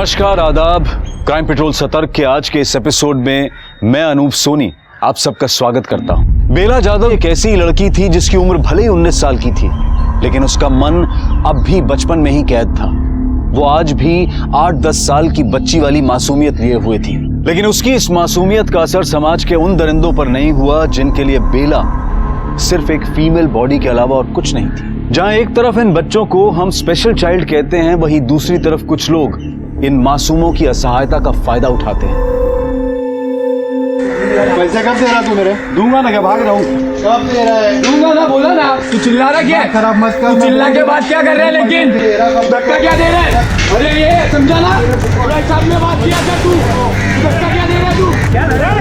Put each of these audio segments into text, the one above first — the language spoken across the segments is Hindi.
नमस्कार, आदाब। क्राइम पेट्रोल सतर्क के आज के इस एपिसोड में मैं अनूप सोनी आप सबका स्वागत करता हूं। बेला जाधव एक ऐसी लड़की थी जिसकी उम्र भले ही 19 साल की थी, लेकिन उसका मन अब भी बचपन में ही कैद था। वो आज भी 8-10 साल की बच्ची वाली मासूमियत लिए हुए थी, लेकिन उसकी इस मासूमियत का असर समाज के उन दरिंदों पर नहीं हुआ जिनके लिए बेला सिर्फ एक फीमेल बॉडी के अलावा और कुछ नहीं थी। जहां एक तरफ इन बच्चों को हम स्पेशल चाइल्ड कहते हैं, वहीं दूसरी तरफ कुछ लोग इन मासूमों की असहायता का फायदा उठाते हैं। पैसे कब दे रहा तू मेरे? दूंगा ना, क्या भाग रहा हूँ? कब दे रहा है? दूंगा ना, बोला ना। तू चिल्ला रहा क्या? खराब मत कर। तू चिल्ला के बाद क्या कर रहा है? लेकिन धक्का क्या दे रहा है? अरे ये समझा ना, मेरे सामने बात किया था तू। धक्का क्या दे रहा है तू? क्या दे रहा है?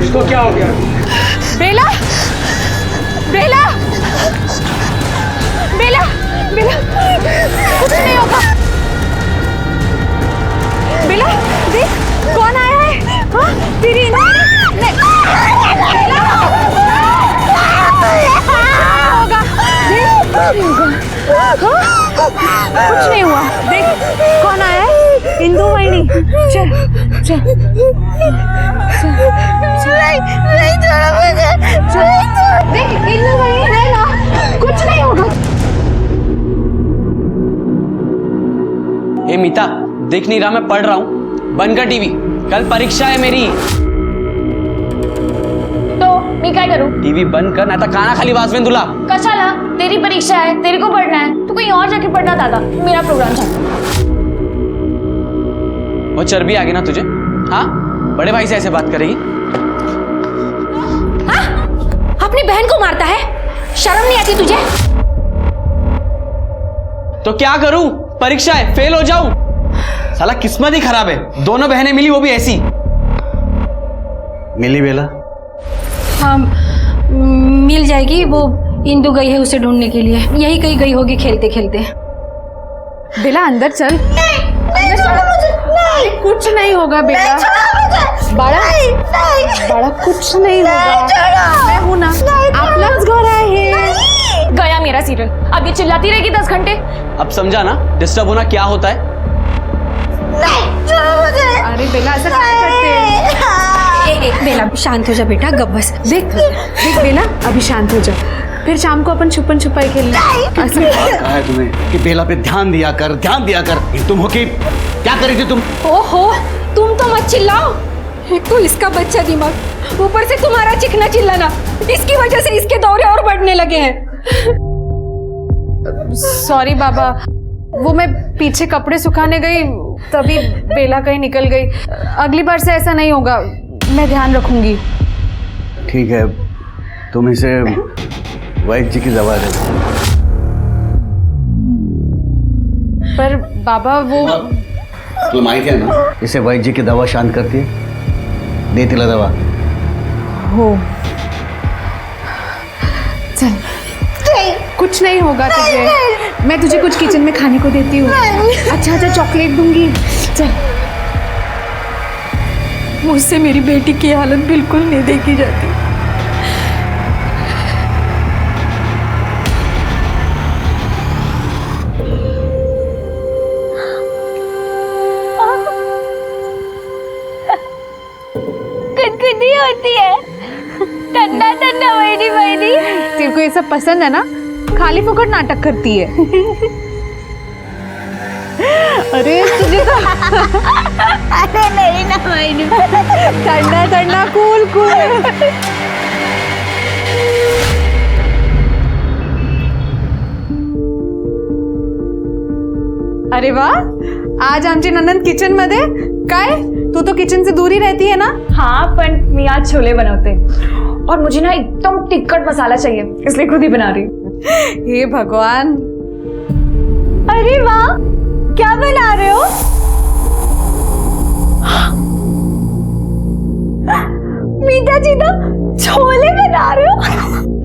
इसको क्या हो गया? बेला, बेला, बेला, बेला, कुछ नहीं होगा। बेला, देख कौन आया है? हाँ, तेरी नहीं, बेला, होगा, देख कुछ नहीं हुआ। देख कौन आया है? इंदु वाहिनी। चल चल नहीं छोड़ा मुझे। देख इंदु वाहिनी है ना, कुछ नहीं होगा। हे मीता, देख नहीं रहा मैं पढ़ रहा हूँ। बंद कर टीवी, कल परीक्षा है मेरी। तो मैं क्या करूँ? टीवी बंद कर, नाता काना खाली वाजवेन तुला। कशाला? तेरी परीक्षा है, तेरे को पढ़ना है, तू कहीं और जाके पढ़ना दादा। मेरा प्रोग्राम था। वो चर्बी आ गई ना तुझे? हाँ, बड़े भाई से ऐसे बात करेगी? हाँ? अपनी बहन को मारता है, शर्म नहीं आती तुझे? तो क्या करूं? परीक्षा है, फेल हो जाऊं? साला किस्मत ही खराब है। दोनों बहनें मिली, वो भी ऐसी। मिली बेला? हाँ, मिल जाएगी। वो इंदु गई है उसे ढूंढने के लिए, यही कहीं गई होगी खेलते खेलते। बेला अंदर चल। नहीं छोड़ो मुझे। नहीं, कुछ नहीं होगा बेटा। बड़ा बड़ा कुछ नहीं होगा। मैं हूं ना, आप लोग घर आए हैं। गया मेरा सीरियल। अब ये चिल्लाती रहेगी 10 घंटे। अब समझा ना डिस्टर्ब होना क्या होता है? नहीं छोड़ो मुझे। अरे बेला ऐसा क्या करते हैं? बेला शांत हो जा बेटा, गप बस। देख देख बेला, अभी शांत हो जा, फिर शाम को अपन छुपन छुपाई खेलना। कहा है तुम्हें कि बेला पे ध्यान दिया कर, ध्यान दिया कर। तुम हो कि क्या कर रही थी तुम? ओहो, तुम तो मत चिल्लाओ। एक तो इसका बच्चा दिमाग, ऊपर से तुम्हारा चिकना चिल्लाना, इसकी वजह से इसके दौरे और बढ़ने लगे हैं। सॉरी बाबा, वो मैं पीछे कपड़े सुखाने गई तभी बेला कहीं निकल गई। अगली बार से ऐसा नहीं होगा, मैं ध्यान रखूंगी। ठीक है, तुम इसे वैद्य जी की दवा दे। पर बाबा वो तुम आई थे ना, इसे वैद्य जी की दवा शांत करती है। दे तिला दवा। हो चल, कुछ नहीं होगा तुझे। मैं तुझे कुछ किचन में खाने को देती हूँ। अच्छा अच्छा चॉकलेट दूंगी। चल, मुझसे मेरी बेटी की हालत बिल्कुल नहीं देखी जाती। कटकटी होती है, ठंडा ठंडा वहीनी वहीनी। तेरे को ये सब पसंद है ना? खाली फुकट नाटक करती है। अरे तुझे तो अरे नहीं ना वहीनी, ठंडा ठंडा कूल कूल। अरे वाह, आज आमची ननंद किचन मध्ये काय? तू तो किचन से दूर ही रहती है ना? हाँ, पर मैं आज छोले बनाते और मुझे ना एकदम टिक्कट मसाला चाहिए, इसलिए खुद ही बना रही हूँ। हे भगवान। अरे वाह, क्या बना रहे हो? मीठा चीता छोले बना रहे हो?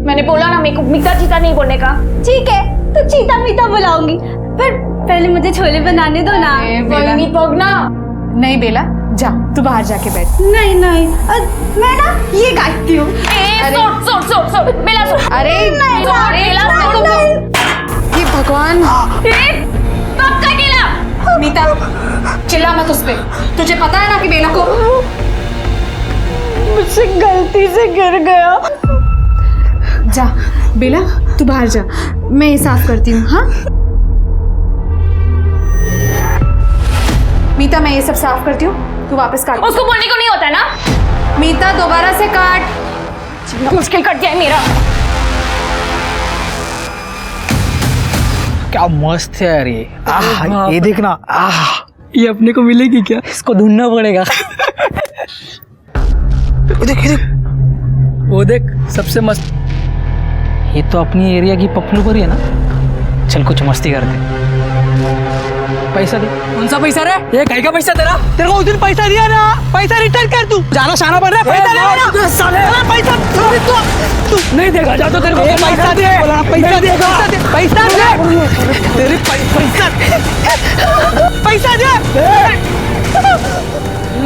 मैंने बोला ना मेरे को मीठा चीता नहीं बोलने का। ठीक है, तो चीता मीता बुलाऊंगी, पर पहले मुझे छोले बनाने दो ना। कोई नहीं पगना। नहीं बेला, जा तू बाहर जाके बैठ। नहीं नहीं, मैं ना ये गाती हूँ। अरे ये भगवान, मीता चिल्ला मत उस पे। तुझे पता है ना कि बेला को मुझसे गलती से गिर गया। जा बेला तू बाहर जा, मैं ये साफ करती हूँ। हाँ मीता, मैं ये सब साफ करती हूँ, तू वापस काट। उसको बोलने को नहीं होता ना। मीता दोबारा से काट। मुश्किल कट जाए मेरा। क्या मस्त है यार ये। ये देखना, ये अपने को मिलेगी क्या? इसको ढूंढना पड़ेगा। देख ये देख, वो देख सबसे मस्त। ये तो अपनी एरिया की पपलू परी है ना। चल कुछ मस्ती करते। पैसा दे। कौन सा पैसा रे? ये काय का पैसा तेरा? तेरे को उस दिन पैसा दिया ना, पैसा रिटर्न कर तू। जाना शाना बन रहा है, पैसा दे ना साले। पैसा तू नहीं देगा, जा तो तेरे को पैसा दे। पैसा दे, पैसा दे तेरे पैसा दे।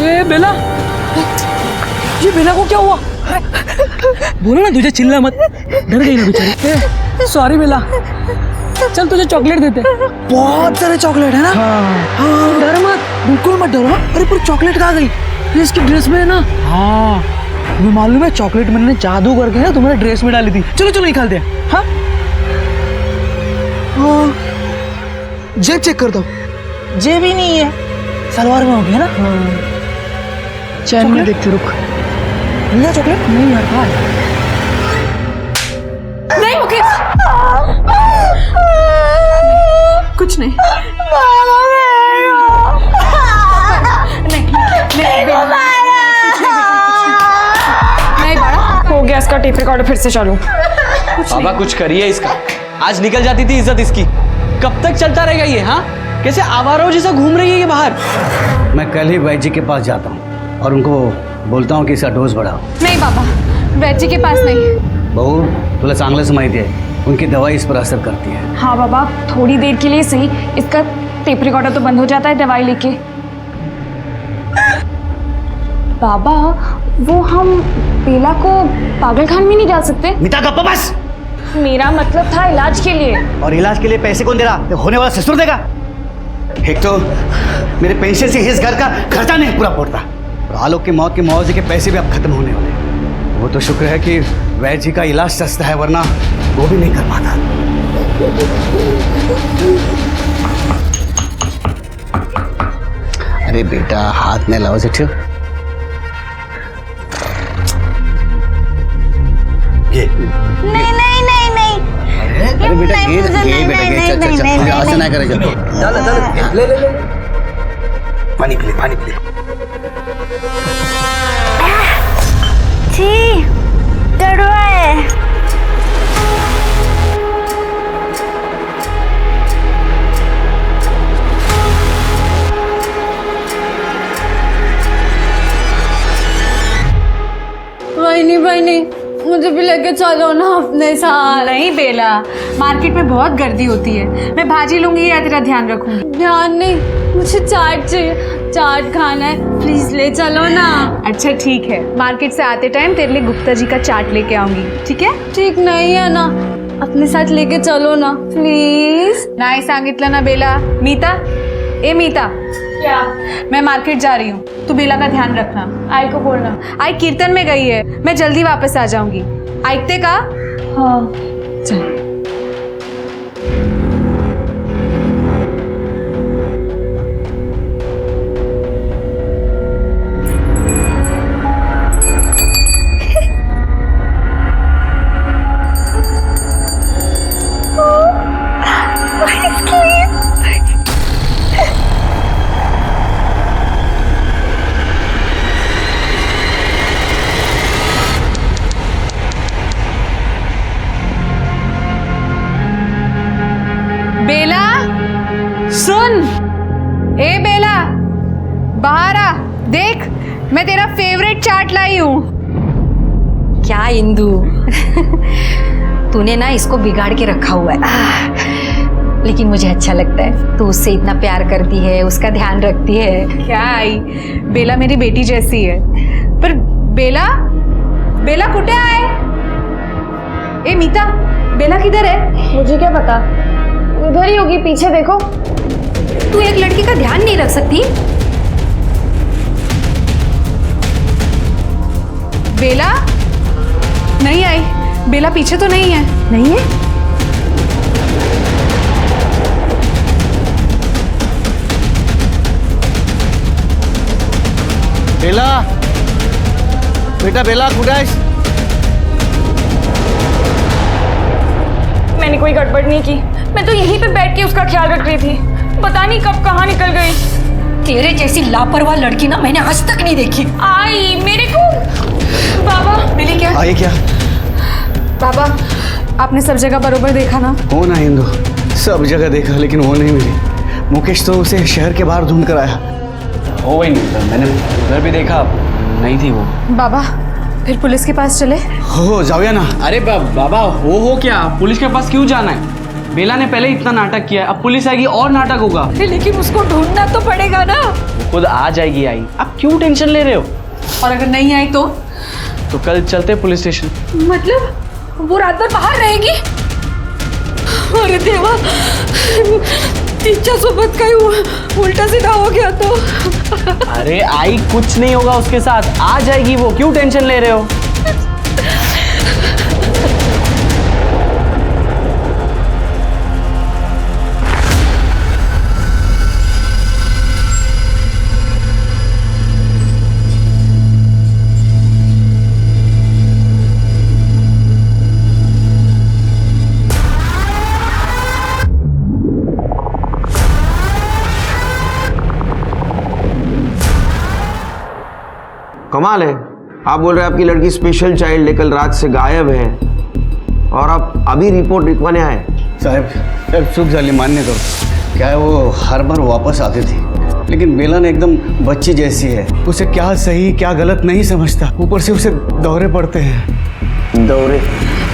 ये बेला, ये बेला को क्या हुआ? बोलो ना, तुझे चिल्ला मत, डर गई ना बेचारी। सॉरी बेला, चल तुझे चॉकलेट देते। बहुत सारे चॉकलेट है ना। हाँ डर मत, बिल्कुल मत डरो। अरे पर चॉकलेट कहाँ गई? इसकी ड्रेस में है ना। हाँ तुम्हें मालूम है, चॉकलेट मैंने जादू करके ना तुम्हारे ड्रेस में डाली थी। चलो चलो निकालते हैं। हाँ जेब चेक कर दो। जेब ही नहीं है, सलवार में हो गया ना। चैन में देखते, रुक। मिला चॉकलेट? नहीं यार, कहाँ है? नहीं मुकेश, कुछ नहीं। नहीं बड़ा हो गया इसका टेप रिकॉर्डर, फिर से चालू। बाबा कुछ करिए इसका। आज निकल जाती थी इज्जत इसकी, कब तक चलता रहेगा ये? हाँ कैसे आवारों जैसा घूम रही है ये बाहर। मैं कल ही वैद्य जी के पास जाता हूँ और उनको बोलता हूँ कि इसका डोज बढ़ाओ। नहीं बाबा, वैद्य जी के पास नहीं। बहू तुला चांगलं से माहिती आहे, उनकी दवाई इस पर असर करती है। हाँ बाबा, थोड़ी देर के लिए सही, इसका टेप रिकॉर्डर तो बंद हो जाता है दवाई लेके। बाबा वो हम बेला को पागलखाने में नहीं डाल सकते? मीता गप्पा बस। मेरा मतलब था इलाज के लिए। और इलाज के लिए पैसे कौन दे रहा? ये होने वाला ससुर देगा। एक तो मेरे पेंशन से इस घर का खर्चा नहीं पूरा पड़ता, और आलोक की मौत के मुआवजे के पैसे भी अब खत्म होने वाले। वो तो शुक्र है कि वैद्य जी का इलाज सस्ता है, वरना वो भी नहीं कर पाता। अरे बेटा हाथ में लाओ से ये नहीं नहीं नहीं नहीं। अरे बेटा नहीं, ये मुझे ये बेटा ये चल चल चल ऐसा ना करे। चल ले ले ले पानी पी ले, पानी पी ले। छी कड़वा है। नहीं, मुझे भी लेके चलो ना अपने साथ। नहीं बेला, मार्केट में बहुत गर्दी होती है, मैं भाजी लूंगी या तेरा ध्यान रखूंगी। ध्यान नहीं, मुझे चाट चाहिए, चाट खाना है, प्लीज ले चलो ना। अच्छा ठीक है, मार्केट से आते टाइम तेरे लिए गुप्ता जी का चाट लेके आऊंगी, ठीक है? ठीक नहीं है ना, अपने साथ लेके चलो ना प्लीज। नाही सांगितलं ना बेला। मीता, ए मीता, क्या? मैं मार्केट जा रही हूँ, तू बेला का ध्यान रखना। आई को बोलना। आई कीर्तन में गई है, मैं जल्दी वापस आ जाऊंगी। ऐकते का? हाँ चल। बेला सुन, ए बेला बाहर आ, देख मैं तेरा फेवरेट चाट लाई हूँ। क्या इंदु तूने ना इसको बिगाड़ के रखा हुआ है। लेकिन मुझे अच्छा लगता है। तू उससे इतना प्यार करती है, उसका ध्यान रखती है। क्या आई, बेला मेरी बेटी जैसी है। पर बेला बेला कुठे आहे? ए मीता, बेला किधर है? मुझे क्या पता, इधर ही होगी, पीछे देखो। तू एक लड़की का ध्यान नहीं रख सकती? बेला नहीं आई। बेला पीछे तो नहीं है? नहीं है? बेला, बेटा बेला कुठे आहेस? मैंने कोई गड़बड़ नहीं की, मैं तो यहीं पे बैठ के उसका ख्याल रख रही थी। पता नहीं कब कहाँ निकल गई। तेरे जैसी लापरवाह लड़की ना मैंने आज तक नहीं देखी। आई मेरे को। बाबा मिली क्या? आई क्या? बाबा, आपने सब जगह बरोबर देखा ना? हो ना इंदु, सब जगह देखा लेकिन वो नहीं मिली। मुकेश तो उसे शहर के बाहर ढूंढ कर आया। हो वही नहीं था, मैंने उधर भी देखा, नहीं थी वो। बाबा, फिर पुलिस के पास चले? हो जाऊया ना। अरे बाबा, हो क्या, पुलिस के पास क्यों जाना है? बेला ने पहले इतना नाटक किया है, अब पुलिस आएगी और नाटक होगा। लेकिन उसको ढूंढना तो पड़ेगा ना। खुद आ जाएगी। आई, आप क्यों टेंशन ले रहे हो? और अगर नहीं आई तो कल चलते पुलिस स्टेशन। मतलब वो रात भर बाहर रहेगी? अरे देवा, तिच्यासोबत काही उल्टा सीधा हो गया तो? अरे आई, कुछ नहीं होगा उसके साथ, आ जाएगी वो, क्यों टेंशन ले रहे हो? कमाल है, आप बोल रहे हैं आपकी लड़की स्पेशल चाइल्ड है, कल रात से गायब है और आप अभी रिपोर्ट लिखवाने आए। साहब चूक झाली, मान्य करो। क्या है, वो हर बार वापस आती थी, लेकिन बेला ने एकदम बच्ची जैसी है। उसे क्या सही क्या गलत नहीं समझता, ऊपर से उसे दौरे पड़ते हैं। दौरे?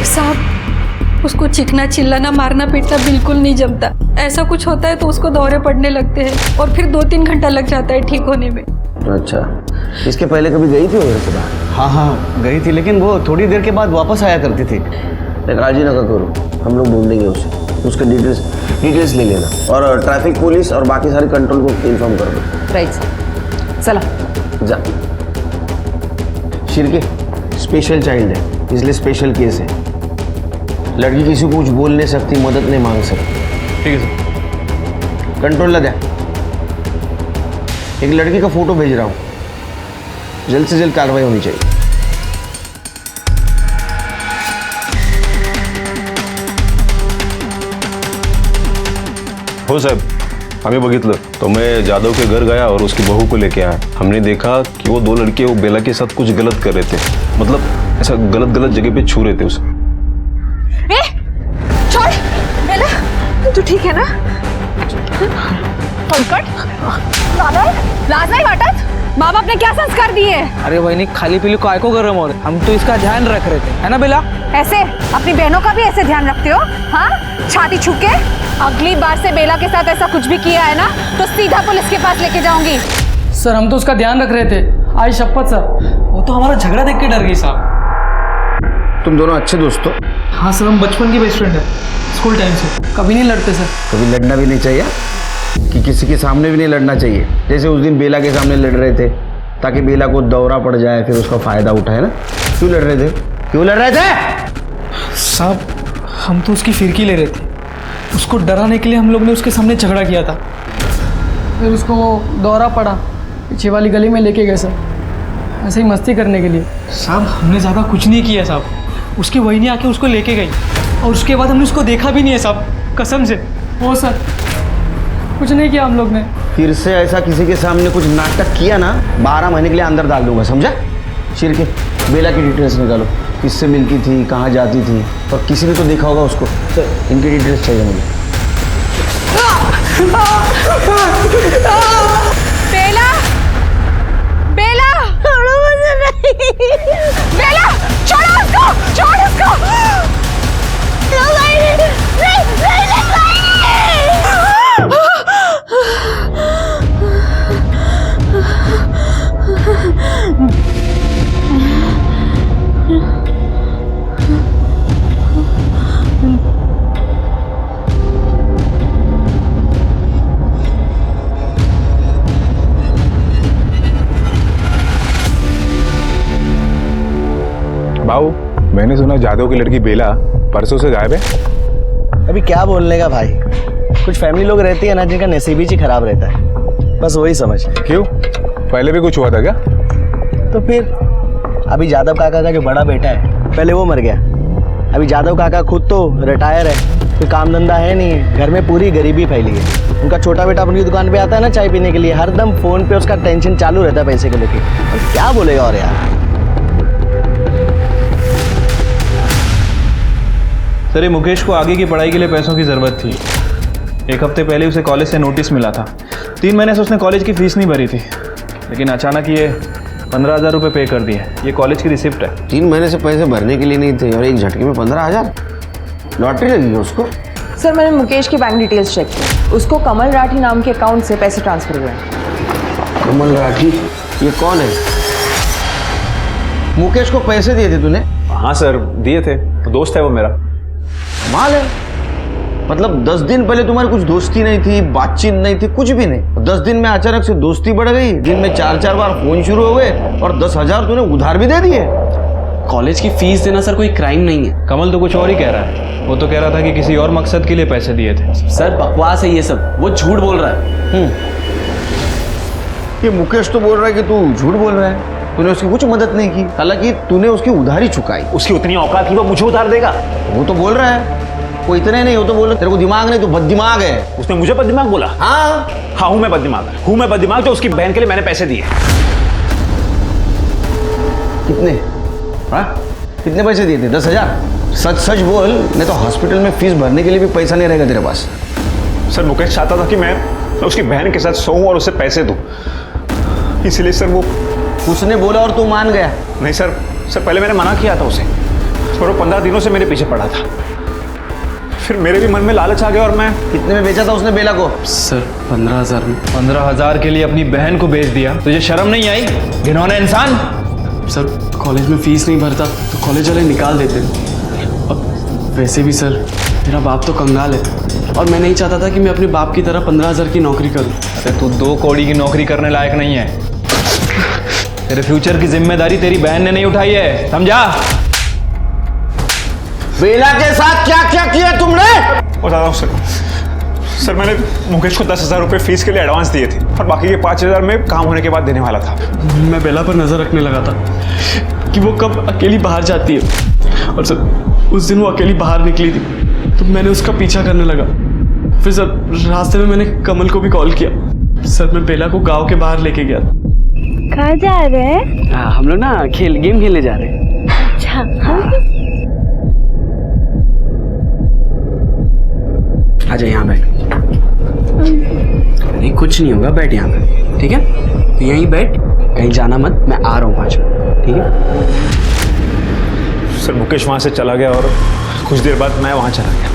साहब, उसको चिकना चिल्लाना मारना पीटना बिल्कुल नहीं जमता। ऐसा कुछ होता है तो उसको दौरे पड़ने लगते हैं और फिर 2-3 घंटा लग जाता है ठीक होने में। अच्छा, इसके पहले कभी गई थी उधर से बाहर? हाँ गई थी, लेकिन वो थोड़ी देर के बाद वापस आया करती थी। काळजी नका करो, हम लोग ढूंढेंगे उसे, उसके डिटेल्स ले लेना और ट्रैफिक पुलिस और बाकी सारे कंट्रोल को इन्फॉर्म कर दो। राइट, चला जा। शिरके स्पेशल चाइल्ड है, इसलिए स्पेशल केस है। लड़की किसी को कुछ बोल नहीं सकती, मदद नहीं मांग सकती। ठीक है सर। कंट्रोल ला द्या। एक लड़की का फोटो भेज रहा हूँ, जल्द से जल्द कार्रवाई होनी चाहिए। हो साहब, आम्ही बघितलं तो मैं जादव के घर गया और उसकी बहू को लेके आया। हमने देखा कि वो 2 लड़के वो बेला के साथ कुछ गलत कर रहे थे, मतलब ऐसा गलत जगह पे छू रहे थे उसे। छोड़ बेला, तू ठीक है ना? लाज नहीं वाटत? माँ बाप ने क्या संस्कार दिए? अरे वही खाली पीली काय को गरम हो रहे, हम तो इसका ध्यान रख रहे थे, है ना बेला? ऐसे अपनी बहनों का भी ऐसे ध्यान रखते हो? हाँ, छाती छू के? अगली बार से बेला के साथ ऐसा कुछ भी किया है ना तो सीधा पुलिस के पास लेके जाऊंगी। सर हम तो उसका ध्यान रख रहे थे, आज शपथ सर, वो तो हमारा झगड़ा देख के डर गई साहब। तुम दोनों अच्छे दोस्त हो? हाँ सर, हम बचपन की बेस्ट फ्रेंड है, स्कूल टाइम से। कभी नहीं लड़ते सर। कभी लड़ना भी नहीं चाहिए, कि किसी के सामने भी नहीं लड़ना चाहिए। जैसे उस दिन बेला के सामने लड़ रहे थे ताकि बेला को दौरा पड़ जाए, फिर उसका फायदा उठाए ना। क्यों लड़ रहे थे? क्यों लड़ रहे थे? साहब हम तो उसकी फिरकी ले रहे थे, उसको डराने के लिए हम लोग ने उसके सामने झगड़ा किया था, फिर उसको दौरा पड़ा, पीछे वाली गली में लेके गए सर, ऐसे ही मस्ती करने के लिए। साहब हमने ज़्यादा कुछ नहीं किया साहब, उसकी वही आके उसको लेके गई और उसके बाद हमने उसको देखा भी नहीं है साहब, कसम से। वो सर कुछ नहीं किया हम लोग ने। फिर से ऐसा किसी के सामने कुछ नाटक किया ना, 12 महीने के लिए अंदर डाल दूंगा, समझा? शिरके बेला की डिटेल्स निकालो, किससे मिलती थी, कहाँ जाती थी, और किसी ने तो देखा होगा उसको। सर इनकी डिटेल्स चाहिए मुझे। बेला, बेला, छोड़ो मुझे नहीं। बेला, छोड़ो उसको, छोड़ उसको। नहीं, नहीं, नहीं, नहीं, नहीं। बाबू, मैंने सुना जादव की लड़की बेला परसों से गायब है। अभी क्या बोलने का भाई, कुछ फैमिली लोग रहती है ना जिनका नसीब ही खराब रहता है, बस वही समझ। क्यों, पहले भी कुछ हुआ था क्या? तो फिर अभी यादव काका का जो बड़ा बेटा है, पहले वो मर गया। अभी यादव काका खुद तो रिटायर है, कोई काम धंधा है नहीं है, घर में पूरी गरीबी फैली है। उनका छोटा बेटा अपनी दुकान पे आता है ना चाय पीने के लिए, हरदम फोन पे उसका टेंशन चालू रहता है पैसे को लेके। और क्या बोलेगा और यार। सर, ये मुकेश को आगे की पढ़ाई के लिए पैसों की ज़रूरत थी। एक हफ्ते पहले उसे कॉलेज से नोटिस मिला था। 3 महीने से उसने कॉलेज की फ़ीस नहीं भरी थी, लेकिन अचानक ये 15,000 रुपये पे कर दिए। ये कॉलेज की रिसिप्ट है। 3 महीने से पैसे भरने के लिए नहीं थे और एक झटके में 15,000। लॉटरी लगी है उसको। सर, मैंने मुकेश की बैंक डिटेल्स चेक की, उसको कमल राठी नाम के अकाउंट से पैसे ट्रांसफर हुए हैं। कमल राठी, ये कौन है? मुकेश को पैसे दिए थे तूने? हाँ सर, दिए थे, दोस्त है वो मेरा। कमाल है, मतलब 10 दिन पहले तुम्हारी कुछ दोस्ती नहीं थी, बातचीत नहीं थी, कुछ भी नहीं। 10 दिन में अचानक से दोस्ती बढ़ गई, दिन में 4-4 बार फोन शुरू हो गए और 10,000 तूने उधार भी दे दिए। कॉलेज की फीस देना सर कोई क्राइम नहीं है। कमल तो कुछ और ही कह रहा है। वो तो कह रहा था कि किसी और मकसद के लिए पैसे दिए थे। सर बकवास है ये सब, वो झूठ बोल रहा है। ये मुकेश तो बोल रहा है कि तू झूठ बोल रहा है, तूने उसकी कुछ मदद नहीं की, हालांकि तूने उसकी उधारी चुकाई। उसकी उतनी औकात थी वो मुझे उधार देगा? वो तो बोल रहा है, वो इतने नहीं, वो तो बोल रहा तेरे को दिमाग नहीं, तू बददिमाग है। उसने मुझे बददिमाग बोला? हाँ हूं मैं बददिमाग, जो उसकी बहन के लिए मैंने पैसे दिए। कितने? हाँ, कितने पैसे दिए थे? 10,000? सच सच बोल, नहीं तो हॉस्पिटल में फीस भरने के लिए भी पैसा नहीं रहेगा तेरे पास। सर, मुकेश चाहता था कि मैं उसकी बहन के साथ सोऊं और उसे पैसे दूं, इसलिए सर वो। उसने बोला और तू मान गया? नहीं सर, पहले मैंने मना किया था उसे, और वो 15 दिनों से मेरे पीछे पड़ा था। फिर मेरे भी मन में लालच आ गया और मैं। कितने में बेचा था उसने बेला को? सर 15,000 में। 15,000 के लिए अपनी बहन को बेच दिया? तुझे शर्म नहीं आई, घिनौने इंसान? सर, कॉलेज में फीस नहीं भरता तो कॉलेज वाले निकाल देते। अब वैसे भी सर, मेरा बाप तो कंगाल है और मैं नहीं चाहता था कि मैं अपने बाप की तरह 15,000 की नौकरी करूं। अरे तू 2 कौड़ी की नौकरी करने लायक नहीं है। तेरे फ्यूचर की जिम्मेदारी तेरी बहन ने नहीं उठाई है, समझा? बेला के साथ क्या क्या किया तुमने? बता रहा हूँ सर, मैंने मुकेश को 10,000 रुपये फीस के लिए एडवांस दिए थे और बाकी के 5,000 में काम होने के बाद देने वाला था। मैं बेला पर नजर रखने लगा था कि वो कब अकेली बाहर जाती है, और सर उस दिन वो अकेली बाहर निकली थी तो मैंने उसका पीछा करने लगा। फिर सर रास्ते में मैंने कमल को भी कॉल किया। सर मैं बेला को गांव के बाहर लेके गया। कहाँ जा रहे हैं? हम लोग ना गेम खेलने जा रहे हैं। अच्छा, आजा यहाँ बैठ। नहीं कुछ नहीं होगा, बैठ यहाँ पे, ठीक है? तो यहीं बैठ, कहीं जाना मत, मैं आ रहा हूँ 5 मिनट, ठीक है? सर मुकेश वहाँ से चला गया और कुछ देर बाद मैं वहाँ चला गया।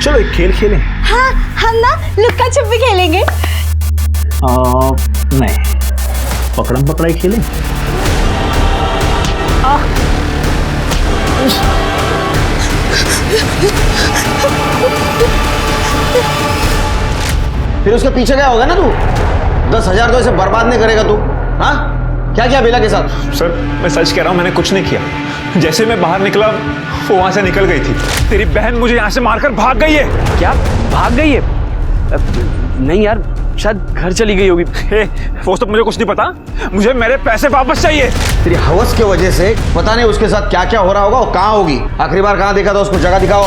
चलो एक खेल खेलें। हाँ, हम ना लुक्का छुपी खेलेंगे। नहीं, पकड़म पकड़ाई खेलें। फिर उसके पीछे गया होगा ना तू? 10,000 तो ऐसे बर्बाद नहीं करेगा तू। हाँ, क्या किया बेला के साथ? सर मैं सच कह रहा हूँ, मैंने कुछ नहीं किया। जैसे मैं बाहर निकला वो वहां से निकल गई थी। तेरी बहन मुझे यहाँ से मारकर भाग गई है। क्या भाग गई है? नहीं यार, शायद घर चली गई होगी। वो सब मुझे कुछ नहीं पता, मुझे मेरे पैसे वापस चाहिए। तेरी हवस की वजह से पता नहीं उसके साथ क्या क्या हो रहा होगा और कहाँ होगी। आखिरी बार कहाँ देखा था उसको? जगह दिखाओ।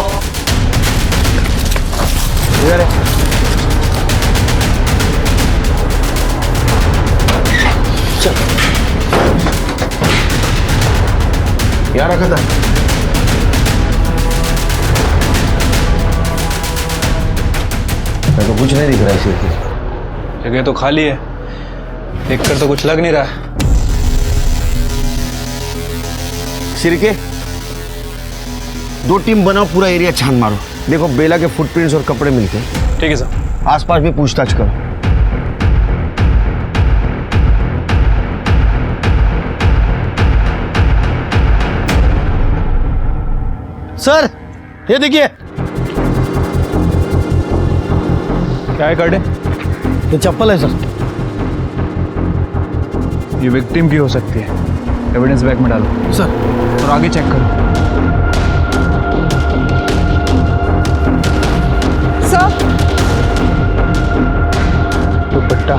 इधर है। चल, यहाँ रखा था। मैं तो कुछ नहीं दिख रहा है सिर्फ। जगह तो खाली है, देखकर तो कुछ लग नहीं रहा। सिरके 2 टीम बनाओ, पूरा एरिया छान मारो। देखो बेला के फुटप्रिंट्स और कपड़े मिलते हैं। ठीक है सर। आसपास भी पूछताछ करो। सर ये देखिए। क्या है कार्ड? ये चप्पल है सर। ये विक्टिम की हो सकती है। एविडेंस बैग में डालो सर, और आगे चेक करो। सर दुपट्टा,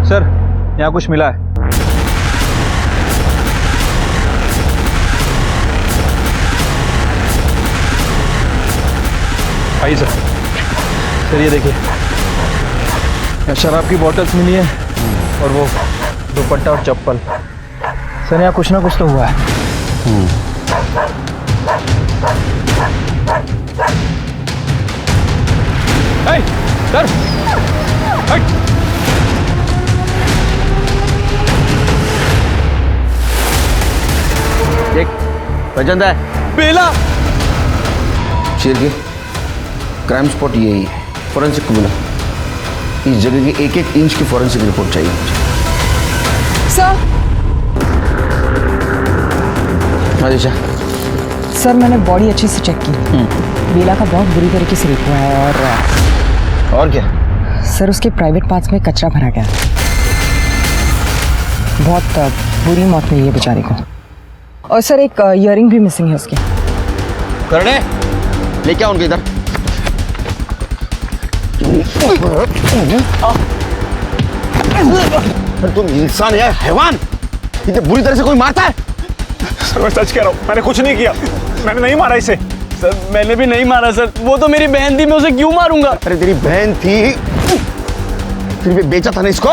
सर यहाँ कुछ मिला है। आइए सर, ये देखिए, यहाँ शराब की बॉटल्स मिली है और वो दुपट्टा और चप्पल। सर यहाँ कुछ ना कुछ तो हुआ है। सर देख, पहचानता है? बेला। शेर के क्राइम स्पॉट यही है, फॉरेंसिक को बुला। इस जगह की एक एक इंच की फॉरेंसिक रिपोर्ट चाहिए मुझे। सर हाँ दिशा। सर मैंने बॉडी अच्छे से चेक की, बेला का बहुत बुरी तरीके से रेप हुआ है। और क्या? सर उसके प्राइवेट पार्ट्स में कचरा भरा गया, बहुत बुरी मौत मिली है बेचारे को। और सर एक ईयरिंग भी मिसिंग है उसके। करने लेके आओ उनके इधर। तुम इंसान या हैवान, इतने बुरी तरह से कोई मारता है? सर मैं सच कह रहा हूँ, मैंने कुछ नहीं किया, मैंने नहीं मारा इसे। सर मैंने भी नहीं मारा सर, वो तो मेरी बहन थी, मैं उसे क्यों मारूंगा? अरे तेरी बहन थी, फिर भी बेचा था ना इसको,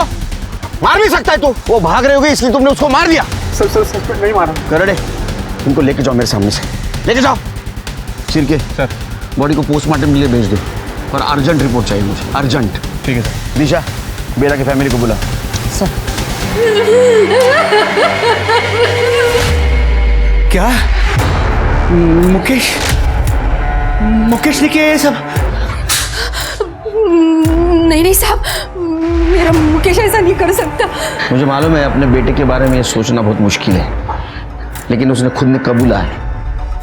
मार भी सकता है तू। वो भाग रहे होगे इसलिए तुमने उसको मार दिया। सर सच में नहीं मारा। करड़े इनको लेके जाओ मेरे सामने से, लेके जाओ। सिर के सर, बॉडी को पोस्टमार्टम के लिए भेज दो और अर्जेंट रिपोर्ट चाहिए मुझे, अर्जेंट। ठीक है सर। दिशा, बेला की फैमिली को बुला। सर क्या मुकेश मुकेश ने किया ये सब? नहीं साहब, मेरा मुकेश ऐसा नहीं कर सकता। मुझे मालूम है अपने बेटे के बारे में ये सोचना बहुत मुश्किल है, लेकिन उसने खुद ने कबूला है,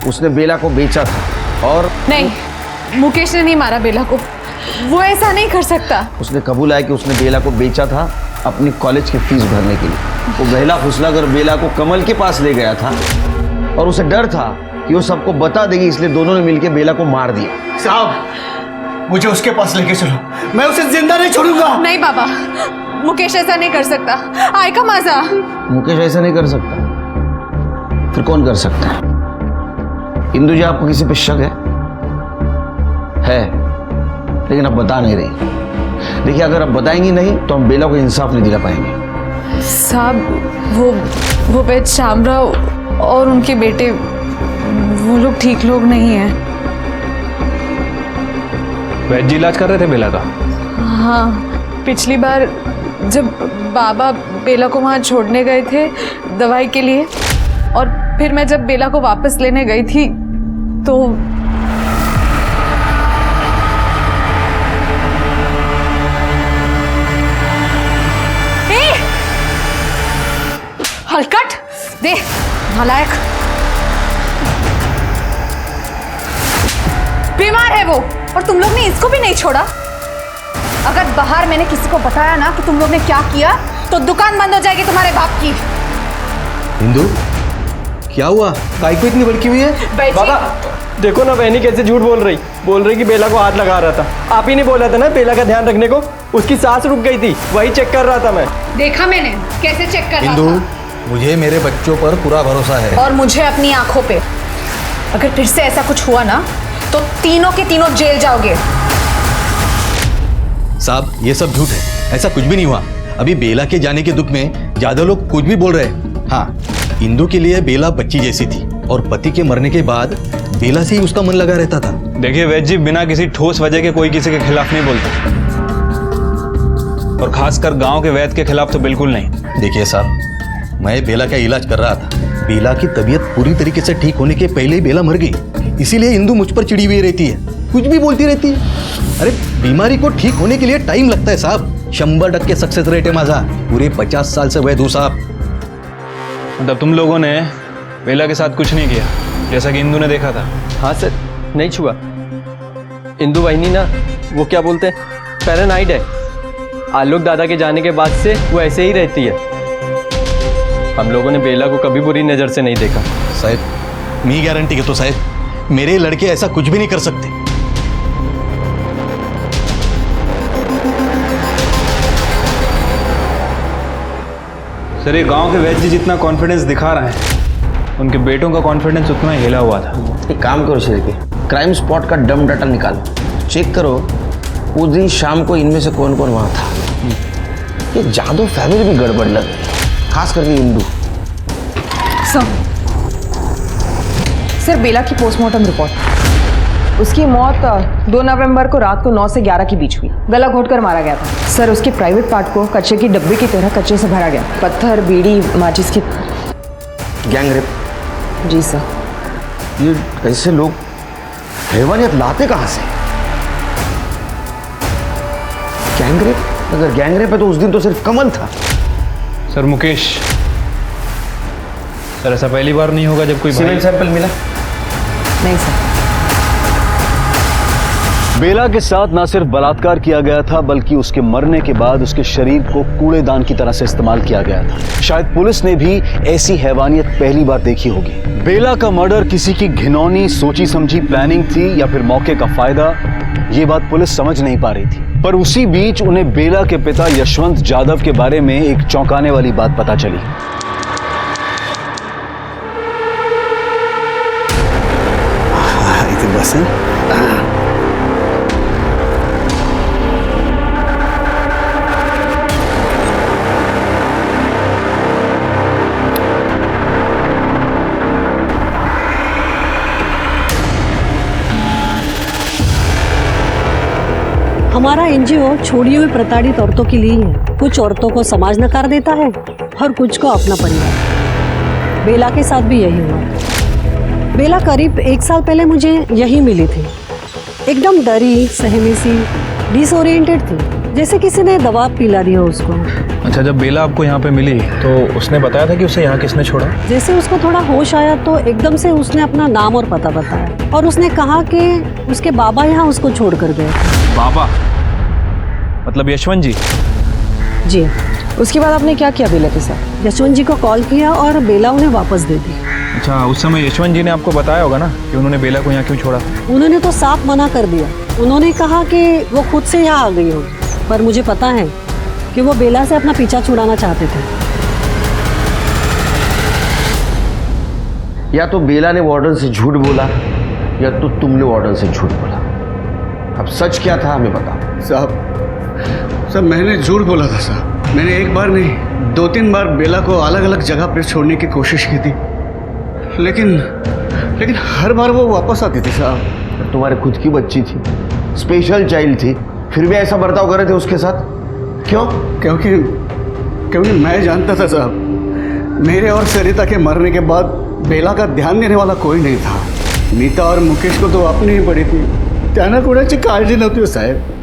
उसने बेला को बेचा था। और नहीं, मुकेश ने नहीं मारा बेला को, वो ऐसा नहीं कर सकता। उसने कबूला है कि उसने बेला को बेचा था अपनी कॉलेज की फीस भरने के लिए। वो बहला फुसला कर बेला को कमल के पास ले गया था और उसे डर था कि वो सबको बता देगी, इसलिए दोनों ने मिलकर बेला को मार दिया। साहब मुझे उसके पास लेके चलो, मैं उसे जिंदा नहीं छोड़ूंगा। नहीं बाबा, मुकेश ऐसा नहीं कर सकता। आय का मजा। मुकेश ऐसा नहीं कर सकता, फिर कौन कर सकता है? इंदु जी, आपको किसी पे शक है, लेकिन अब बता नहीं रही। देखिए, अगर आप बताएंगी नहीं तो हम बेला को इंसाफ नहीं दिला पाएंगे। साहब वो वैद शामराव और उनके बेटे, वो लोग ठीक लोग नहीं हैं। वैद जी इलाज कर रहे थे बेला का? हाँ, पिछली बार जब बाबा बेला को वहाँ छोड़ने गए थे दवाई के लिए, और फिर मैं जब बेला को वापस लेने गई थी तो हलकट दे नालायक, बीमार है वो, और तुम लोग ने इसको भी नहीं छोड़ा। अगर बाहर मैंने किसी को बताया ना कि तुम लोग ने क्या किया तो दुकान बंद हो जाएगी तुम्हारे बाप की। इंदु, क्या हुआ? काई को इतनी भड़की हुई है? बाबा देखो ना बहनी कैसे झूठ बोल रही कि बेला को हाथ लगा रहा था। आप ही ने बोला था ना बेला का ध्यान रखने को, उसकी सांस रुक गई थी, वही चेक कर रहा था मैं। देखा मैंने कैसे चेक कर रहा था। इंदु, मुझे मेरे बच्चों पर पूरा भरोसा है और मुझे अपनी आंखों पे। अगर फिर से ऐसा कुछ हुआ ना तो तीनों के तीनों जेल जाओगे। साहब ये सब झूठ है, ऐसा कुछ भी नहीं हुआ। अभी बेला के जाने के दुख में ज्यादा लोग कुछ भी बोल रहे हैं। हाँ, इंदु के लिए बेला बच्ची जैसी थी और पति के मरने के बाद बेला से ही उसका मन लगा रहता था। देखिए वैद जी, बिना किसी ठोस वजह के कोई किसी के खिलाफ नहीं बोलता, और खासकर गांव के वैद के खिलाफ तो बिल्कुल नहीं। देखिए साहब, मैं बेला का इलाज कर रहा था। बेला की तबीयत पूरी तरीके से ठीक होने के पहले ही बेला मर गई, इसीलिए इंदु मुझ पर चिड़ी हुई रहती है, कुछ भी बोलती रहती है। अरे बीमारी को ठीक होने के लिए टाइम लगता है साहब। 100% सक्सेस रेट है माझा। पूरे 50 साल से वैद हूँ साहब। मतलब तुम लोगों ने बेला के साथ कुछ नहीं किया जैसा कि इंदू ने देखा था? हाँ सर, नहीं छुआ। इंदू वाहिनी ना, वो क्या बोलते हैं, पैरानाइड है। आलोक दादा के जाने के बाद से वो ऐसे ही रहती है। हम लोगों ने बेला को कभी बुरी नज़र से नहीं देखा। साहब मी गारंटी के तो साहब मेरे लड़के ऐसा कुछ भी नहीं कर सकते। सर, ये गांव के वैद्य जितना कॉन्फिडेंस दिखा रहे हैं, उनके बेटों का कॉन्फिडेंस उतना ही हिला हुआ था। एक काम करो शेर के, क्राइम स्पॉट का डम डाटा निकालो, चेक करो उस दिन शाम को इनमें से कौन कौन वहाँ था। ये जादू फैमिली भी गड़बड़ लग रही है, खास करके इंदू। सर, बेला की पोस्टमार्टम रिपोर्ट। उसकी मौत 2 नवंबर को रात को 9 से 11 के बीच हुई। गला घोटकर मारा गया था। सर, उसके प्राइवेट पार्ट को कच्चे की डब्बे की तरह कच्चे से भरा गया। पत्थर, बीड़ी, माचिस की। Gang rape? जी सर। ये ऐसे लोग हैवानियत लाते कहाँ से? Gang rape? अगर गैंग रेप है तो उस दिन तो सिर्फ कमल था। सर मुकेश, सर ऐसा पहली बार नहीं होगा जब कोई सीमेंट सैंपल मिला? नहीं सर। बेला के साथ न सिर्फ बलात्कार किया गया था बल्कि उसके मरने के बाद उसके शरीर को कूड़ेदान की तरह से इस्तेमाल किया गया था। शायद पुलिस ने भी ऐसी हैवानियत पहली बार देखी होगी। बेला का मर्डर किसी की घिनौनी सोची समझी प्लानिंग थी या फिर मौके का फायदा, ये बात पुलिस समझ नहीं पा रही थी। पर उसी बीच उन्हें बेला के पिता यशवंत जाधव के बारे में एक चौंकाने वाली बात पता चली। बस हमारा एनजीओ छोड़ी हुई प्रताड़ित औरतों के लिए है। कुछ औरतों को समाज नकार देता है और कुछ को अपना परिवार। बेला के साथ भी यही हुआ। बेला करीब 1 साल पहले मुझे यही मिली थी। एकदम डरी, सहमी सी, डिसओरिएंटेड थी, जैसे किसी ने दवा पिला दिया उसको। अच्छा, जब बेला आपको यहाँ पे मिली तो उसने बताया था कि उसे यहाँ किसने छोड़ा? जैसे उसको थोड़ा होश आया तो एकदम से उसने अपना नाम और पता बताया और उसने कहा कि उसके बाबा यहाँ उसको छोड़ कर गए। बाबा मतलब यशवंत जी? जी। उसके बाद आपने क्या किया बेला के साथ? यशवंत जी को कॉल किया और बेला उन्हें वापस दे दी। अच्छा, उस समय यशवंत जी ने आपको बताया होगा ना कि उन्होंने बेला को यहाँ क्यों छोड़ा? उन्होंने तो साफ मना कर दिया। उन्होंने कहा कि वो खुद से यहाँ आ गई होगी, पर मुझे पता है कि वो बेला से अपना पीछा छुड़ाना चाहते थे। या तो बेला ने वार्डन से झूठ बोला या तो तुमने वार्डन से झूठ बोला। अब सच क्या था हमें बताओ। साहब, मैंने झूठ बोला था साहब। मैंने एक बार नहीं 2-3 बार बेला को अलग अलग जगह पर छोड़ने की कोशिश की थी, लेकिन हर बार वो वापस आती थी साहब। तुम्हारे खुद की बच्ची थी, स्पेशल चाइल्ड थी, फिर भी ऐसा बर्ताव कर रहे थे उसके साथ? क्यों? क्योंकि मैं जानता था साहब, मेरे और सरिता के मरने के बाद बेला का ध्यान देने वाला कोई नहीं था। नीता और मुकेश को तो अपनी ही पड़ी थी, त्याना कोणाची काळजी नव्हती साहब।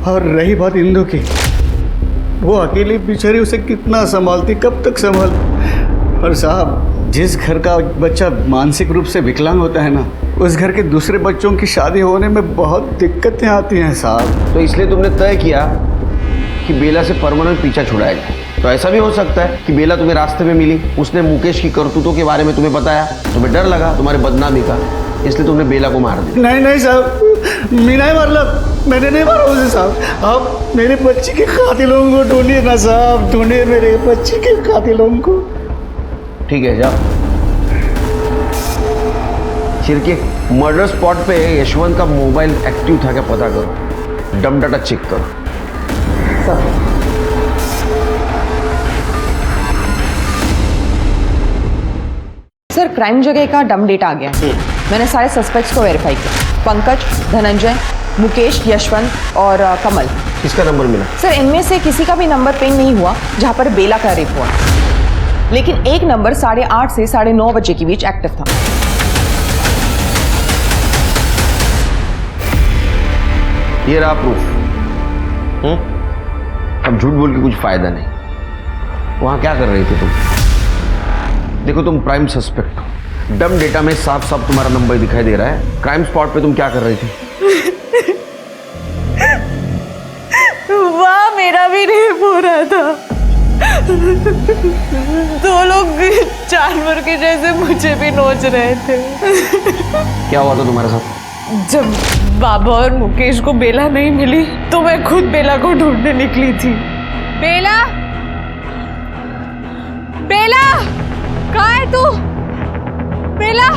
और रही बात इंदू की, वो अकेली बेचारी उसे कितना संभालती, कब तक संभालती। और साहब, जिस घर का बच्चा मानसिक रूप से विकलांग होता है ना, उस घर के दूसरे बच्चों की शादी होने में बहुत दिक्कतें आती हैं साहब। तो इसलिए तुमने तय किया कि बेला से परमानेंट पीछा छुड़ाया जाए। तो ऐसा भी हो सकता है कि बेला तुम्हें रास्ते में मिली, उसने मुकेश की करतूतों के बारे में तुम्हें बताया, तुम्हें डर लगा तुम्हारे बदनामी का, इसलिए तुमने बेला को मार दिया। नहीं साहब, मैं नहीं मारला, मैंने नहीं मारा उसे साहब। आप मेरे बच्ची के कातिलों को ढूंढिए ना साहब, ढूंढिए मेरे बच्ची के कातिलों को। ठीक है, जाओ चिरके मर्डर स्पॉट पे यशवंत का मोबाइल एक्टिव था क्या पता करो, डम डाटा चेक करो। सर, क्राइम जगह का डम डेटा आ गया है। मैंने सारे सस्पेक्ट्स को वेरीफाई किया। पंकज, धनंजय, मुकेश, यशवंत और कमल। किसका नंबर मिला? सर, इनमें से किसी का भी नंबर पिंग नहीं हुआ जहां पर बेला का रेप हुआ, लेकिन एक नंबर 8:30 से 9:30 बजे के बीच एक्टिव था। ये रहा प्रूफ। अब झूठ बोल के कुछ फायदा नहीं। वहां क्या कर रही थी तुम? देखो तुम प्राइम सस्पेक्ट हो। डम डेटा में साफ साफ तुम्हारा नंबर दिखाई दे रहा है। क्राइम स्पॉट पे तुम क्या कर रही थी? वहाँ मेरा भी रेप हो रहा था। दो लोग जानवर के जैसे मुझे भी नोच रहे थे। क्या हुआ था तुम्हारे साथ? जब बाबा और मुकेश को बेला नहीं मिली तो मैं खुद बेला को ढूंढने निकली थी। बेला, बेला, कहाँ है तू? बेला,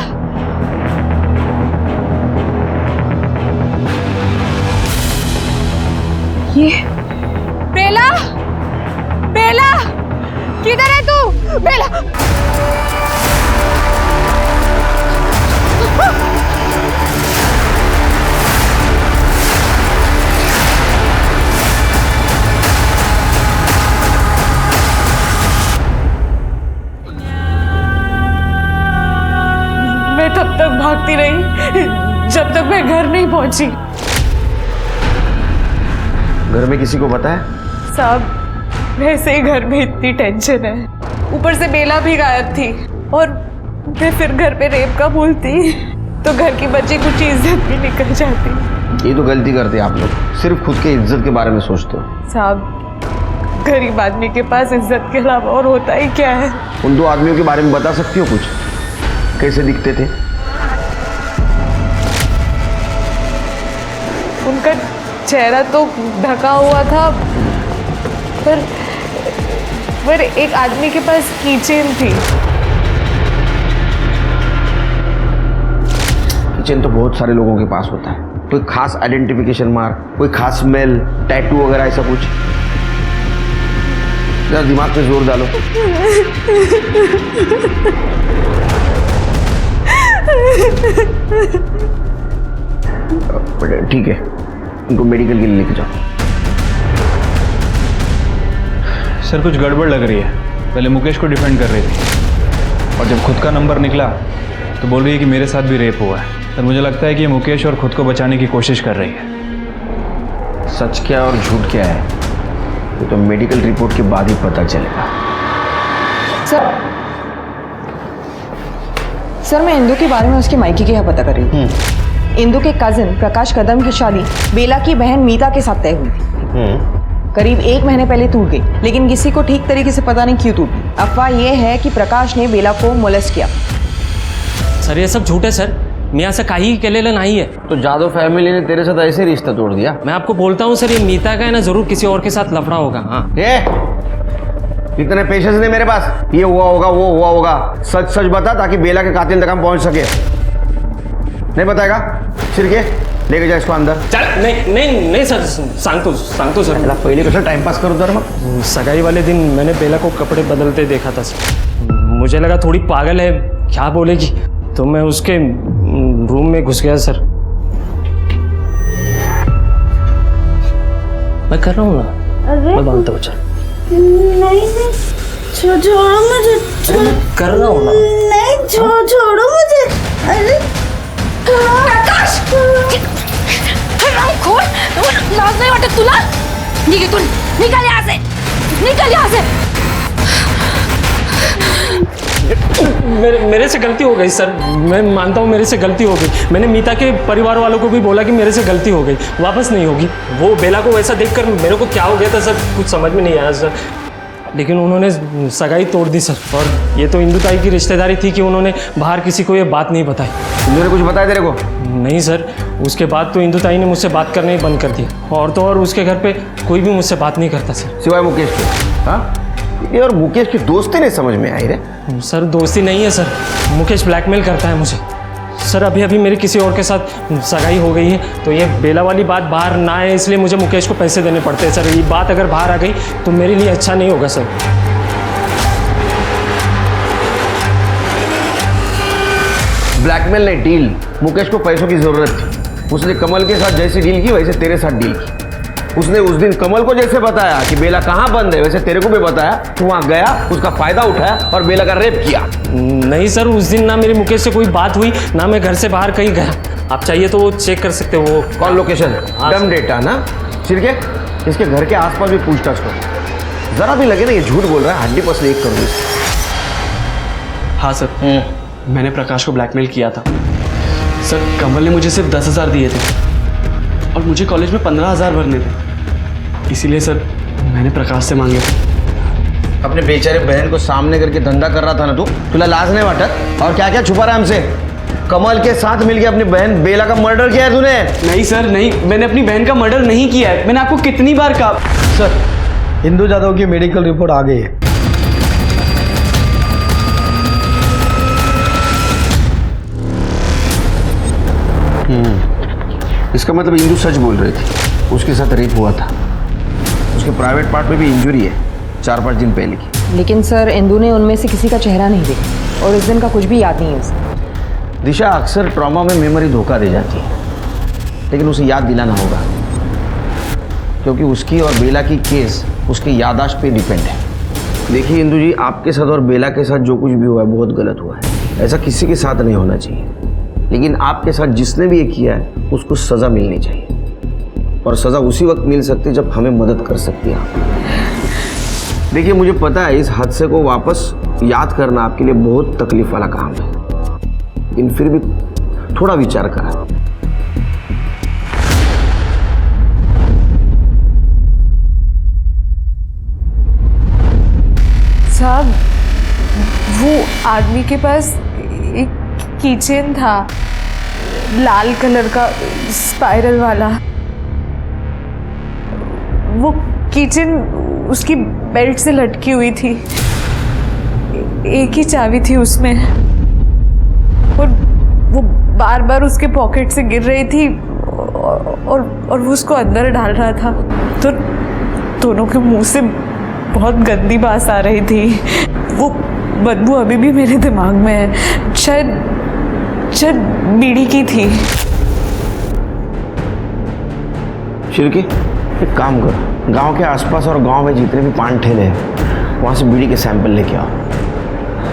ये बेला, बेला, किधर है तू? बेला, मैं तब तक भागती रही जब तक मैं घर नहीं पहुंची। घर में किसी को बताया? साहब, वैसे ही घर में इतनी टेंशन है, ऊपर से बेला भी गायब थी और मैं फिर घर पे रेप का बोलती तो घर की बच्ची कुछ इज्जत भी निकल जाती। ये तो गलती करते आप लोग, सिर्फ खुद के इज्जत के बारे में सोचते हो। साहब, गरीब आदमी के पास इज्जत के अलावा और होता ही क्या है? उन दो आदमियों के बारे में बता सकती हो कुछ? कैसे दिखते थे? उनका चेहरा तो ढका हुआ था, पर एक आदमी के पास कीचेन थी। कीचेन तो बहुत सारे लोगों के पास होता है। कोई खास आइडेंटिफिकेशन मार्क, कोई खास स्मेल, टैटू वगैरह ऐसा कुछ? जरा दिमाग पे जोर डालो। ठीक है, इनको मेडिकल के लिए लेके जाओ। सर कुछ गड़बड़ लग रही है। पहले मुकेश को डिफेंड कर रही थी और जब खुद का नंबर निकला तो बोल रही है कि मेरे साथ भी रेप हुआ है। सर मुझे लगता है कि ये मुकेश और खुद को बचाने की कोशिश कर रही है। सच क्या और झूठ क्या है ये तो मेडिकल रिपोर्ट के बाद ही पता चलेगा। सर, मैं इंदू के बारे में उसके मायके के यहाँ पता कर रही थी। इंदू के कजिन प्रकाश कदम की शादी बेला की बहन मीता के साथ तय हुई थी। करीब 1 महीने पहले टूट गई, लेकिन किसी को ठीक तरीके से पता नहीं क्यों टूटी। अफवाह यह है कि प्रकाश ने बेला को मोलेस्ट किया। सर ये सब झूठ है सर, मी असं काही केलेलं नाही है। तो जादव फैमिली ने तेरे साथ ऐसे रिश्ता तोड़ दिया? मैं आपको बोलता हूँ सर, ये मीता का है ना, जरूर किसी और के साथ लफड़ा होगा। हाँ, इतने पेशेंस नहीं मेरे पास। ये हुआ होगा, वो हुआ होगा, सच सच बता ताकि बेला के कातिल तक हम पहुंच सके। नहीं बताएगा? सिरके लेके जा इसको अंदर। चल, नहीं सर, सांगतो सर। पहले कसं टाइमपास करू तर मग? सगाई वाले दिन मैंने बेला को कपड़े बदलते देखा था सर। मुझे लगा थोड़ी पागल है, क्या बोलेगी, तो मैं उसके रूम में घुस गया सर। मैं कर रहा हूँ ना, मैं बांधता हूँ। चल नहीं छोड़ो मुझे। कर रहा हूँ ना। नहीं छोड़ो मुझे। अरे प्रकाश, खोल, लाज नहीं वाटत तुला? निकल यहाँ से, निकल यहाँ से। मेरे से गलती हो गई सर, मैं मानता हूँ मेरे से गलती हो गई। मैंने मीता के परिवार वालों को भी बोला कि मेरे से गलती हो गई, वापस नहीं होगी। वो बेला को वैसा देखकर मेरे को क्या हो गया था सर, कुछ समझ में नहीं आया सर। लेकिन उन्होंने सगाई तोड़ दी सर, और ये तो इंदु ताई की रिश्तेदारी थी कि उन्होंने बाहर किसी को ये बात नहीं बताई। उन्होंने कुछ बताया तेरे को? नहीं सर, उसके बाद तो इंदु ताई ने मुझसे बात करने ही बंद कर दिया, और तो और उसके घर पे कोई भी मुझसे बात नहीं करता सर, सिवाय मुकेश के। हाँ, ये और मुकेश की दोस्ती नहीं समझ में आई रे। सर दोस्ती नहीं है सर, मुकेश ब्लैकमेल करता है मुझे सर। अभी मेरी किसी और के साथ सगाई हो गई है, तो ये बेला वाली बात बाहर ना आए इसलिए मुझे मुकेश को पैसे देने पड़ते हैं सर। ये बात अगर बाहर आ गई तो मेरे लिए अच्छा नहीं होगा सर। ब्लैकमेल नहीं, डील। मुकेश को पैसों की जरूरत थी, उसने कमल के साथ जैसी डील की वैसे तेरे साथ डील की। उसने उस दिन कमल को जैसे बताया कि बेला कहाँ बंद है, वैसे तेरे को भी बताया। तू वहाँ गया, उसका फायदा उठाया और बेला का रेप किया। नहीं सर, उस दिन ना मेरी मुकेश से कोई बात हुई, ना मैं घर से बाहर कहीं गया। आप चाहिए तो वो चेक कर सकते हो, वो कॉल लोकेशन, डम डेटा ना। सिरके इसके घर के आसपास भी पूछताछ करो, जरा भी लगे ना ये झूठ बोल रहा है, 100% एक करोगे। हाँ सर, मैंने प्रकाश को ब्लैकमेल किया था सर। कमल ने मुझे सिर्फ 10,000 दिए थे और मुझे कॉलेज में 15,000 भरने थे, इसीलिए सर मैंने प्रकाश से मांगे थे। अपने बेचारे बहन को सामने करके धंधा कर रहा था ना तू, तुला लाज नहीं वाटत? और क्या क्या छुपा रहा है हमसे? कमल के साथ मिलके अपनी बहन बेला का मर्डर किया है तूने? नहीं सर नहीं, मैंने अपनी बहन का मर्डर नहीं किया है। मैंने आपको कितनी बार कहा। सर, इंदु जाधव की मेडिकल रिपोर्ट आ गई है। इसका मतलब इंदु सच बोल रही थी, उसके साथ रेप हुआ था। उसके प्राइवेट पार्ट में भी इंजरी है 4-5 दिन पहले की। लेकिन सर इंदु ने उनमें से किसी का चेहरा नहीं देखा और उस दिन का कुछ भी याद नहीं है उसे। दिशा, अक्सर ट्रॉमा में मेमोरी धोखा दे जाती है, लेकिन उसे याद दिलाना होगा, क्योंकि उसकी और बेला की केस उसकी याददाश्त पे डिपेंड है। देखिए इंदु जी, आपके साथ और बेला के साथ जो कुछ भी हुआ है बहुत गलत हुआ है। ऐसा किसी के साथ नहीं होना चाहिए, लेकिन आपके साथ जिसने भी ये किया है उसको सज़ा मिलनी चाहिए, और सज़ा उसी वक्त मिल सकती है जब हमें मदद कर सकती है आप। देखिए, मुझे पता है इस हादसे को वापस याद करना आपके लिए बहुत तकलीफ वाला काम है, लेकिन फिर भी थोड़ा विचार करा। साहब, वो आदमी के पास एक कीचेन था, लाल कलर का स्पाइरल वाला। वो कीचेन उसकी बेल्ट से लटकी हुई थी, एक ही चाबी थी उसमें, और वो बार बार उसके पॉकेट से गिर रही थी और वो उसको अंदर डाल रहा था। तो दोनों के मुंह से बहुत गंदी बात आ रही थी। वो बदबू अभी भी मेरे दिमाग में है। शायद बीड़ी की थी। शिरकी, एक काम करो, गांव के आसपास और गांव में जितने भी पान ठेले हैं वहाँ से बीड़ी के सैंपल लेके आओ,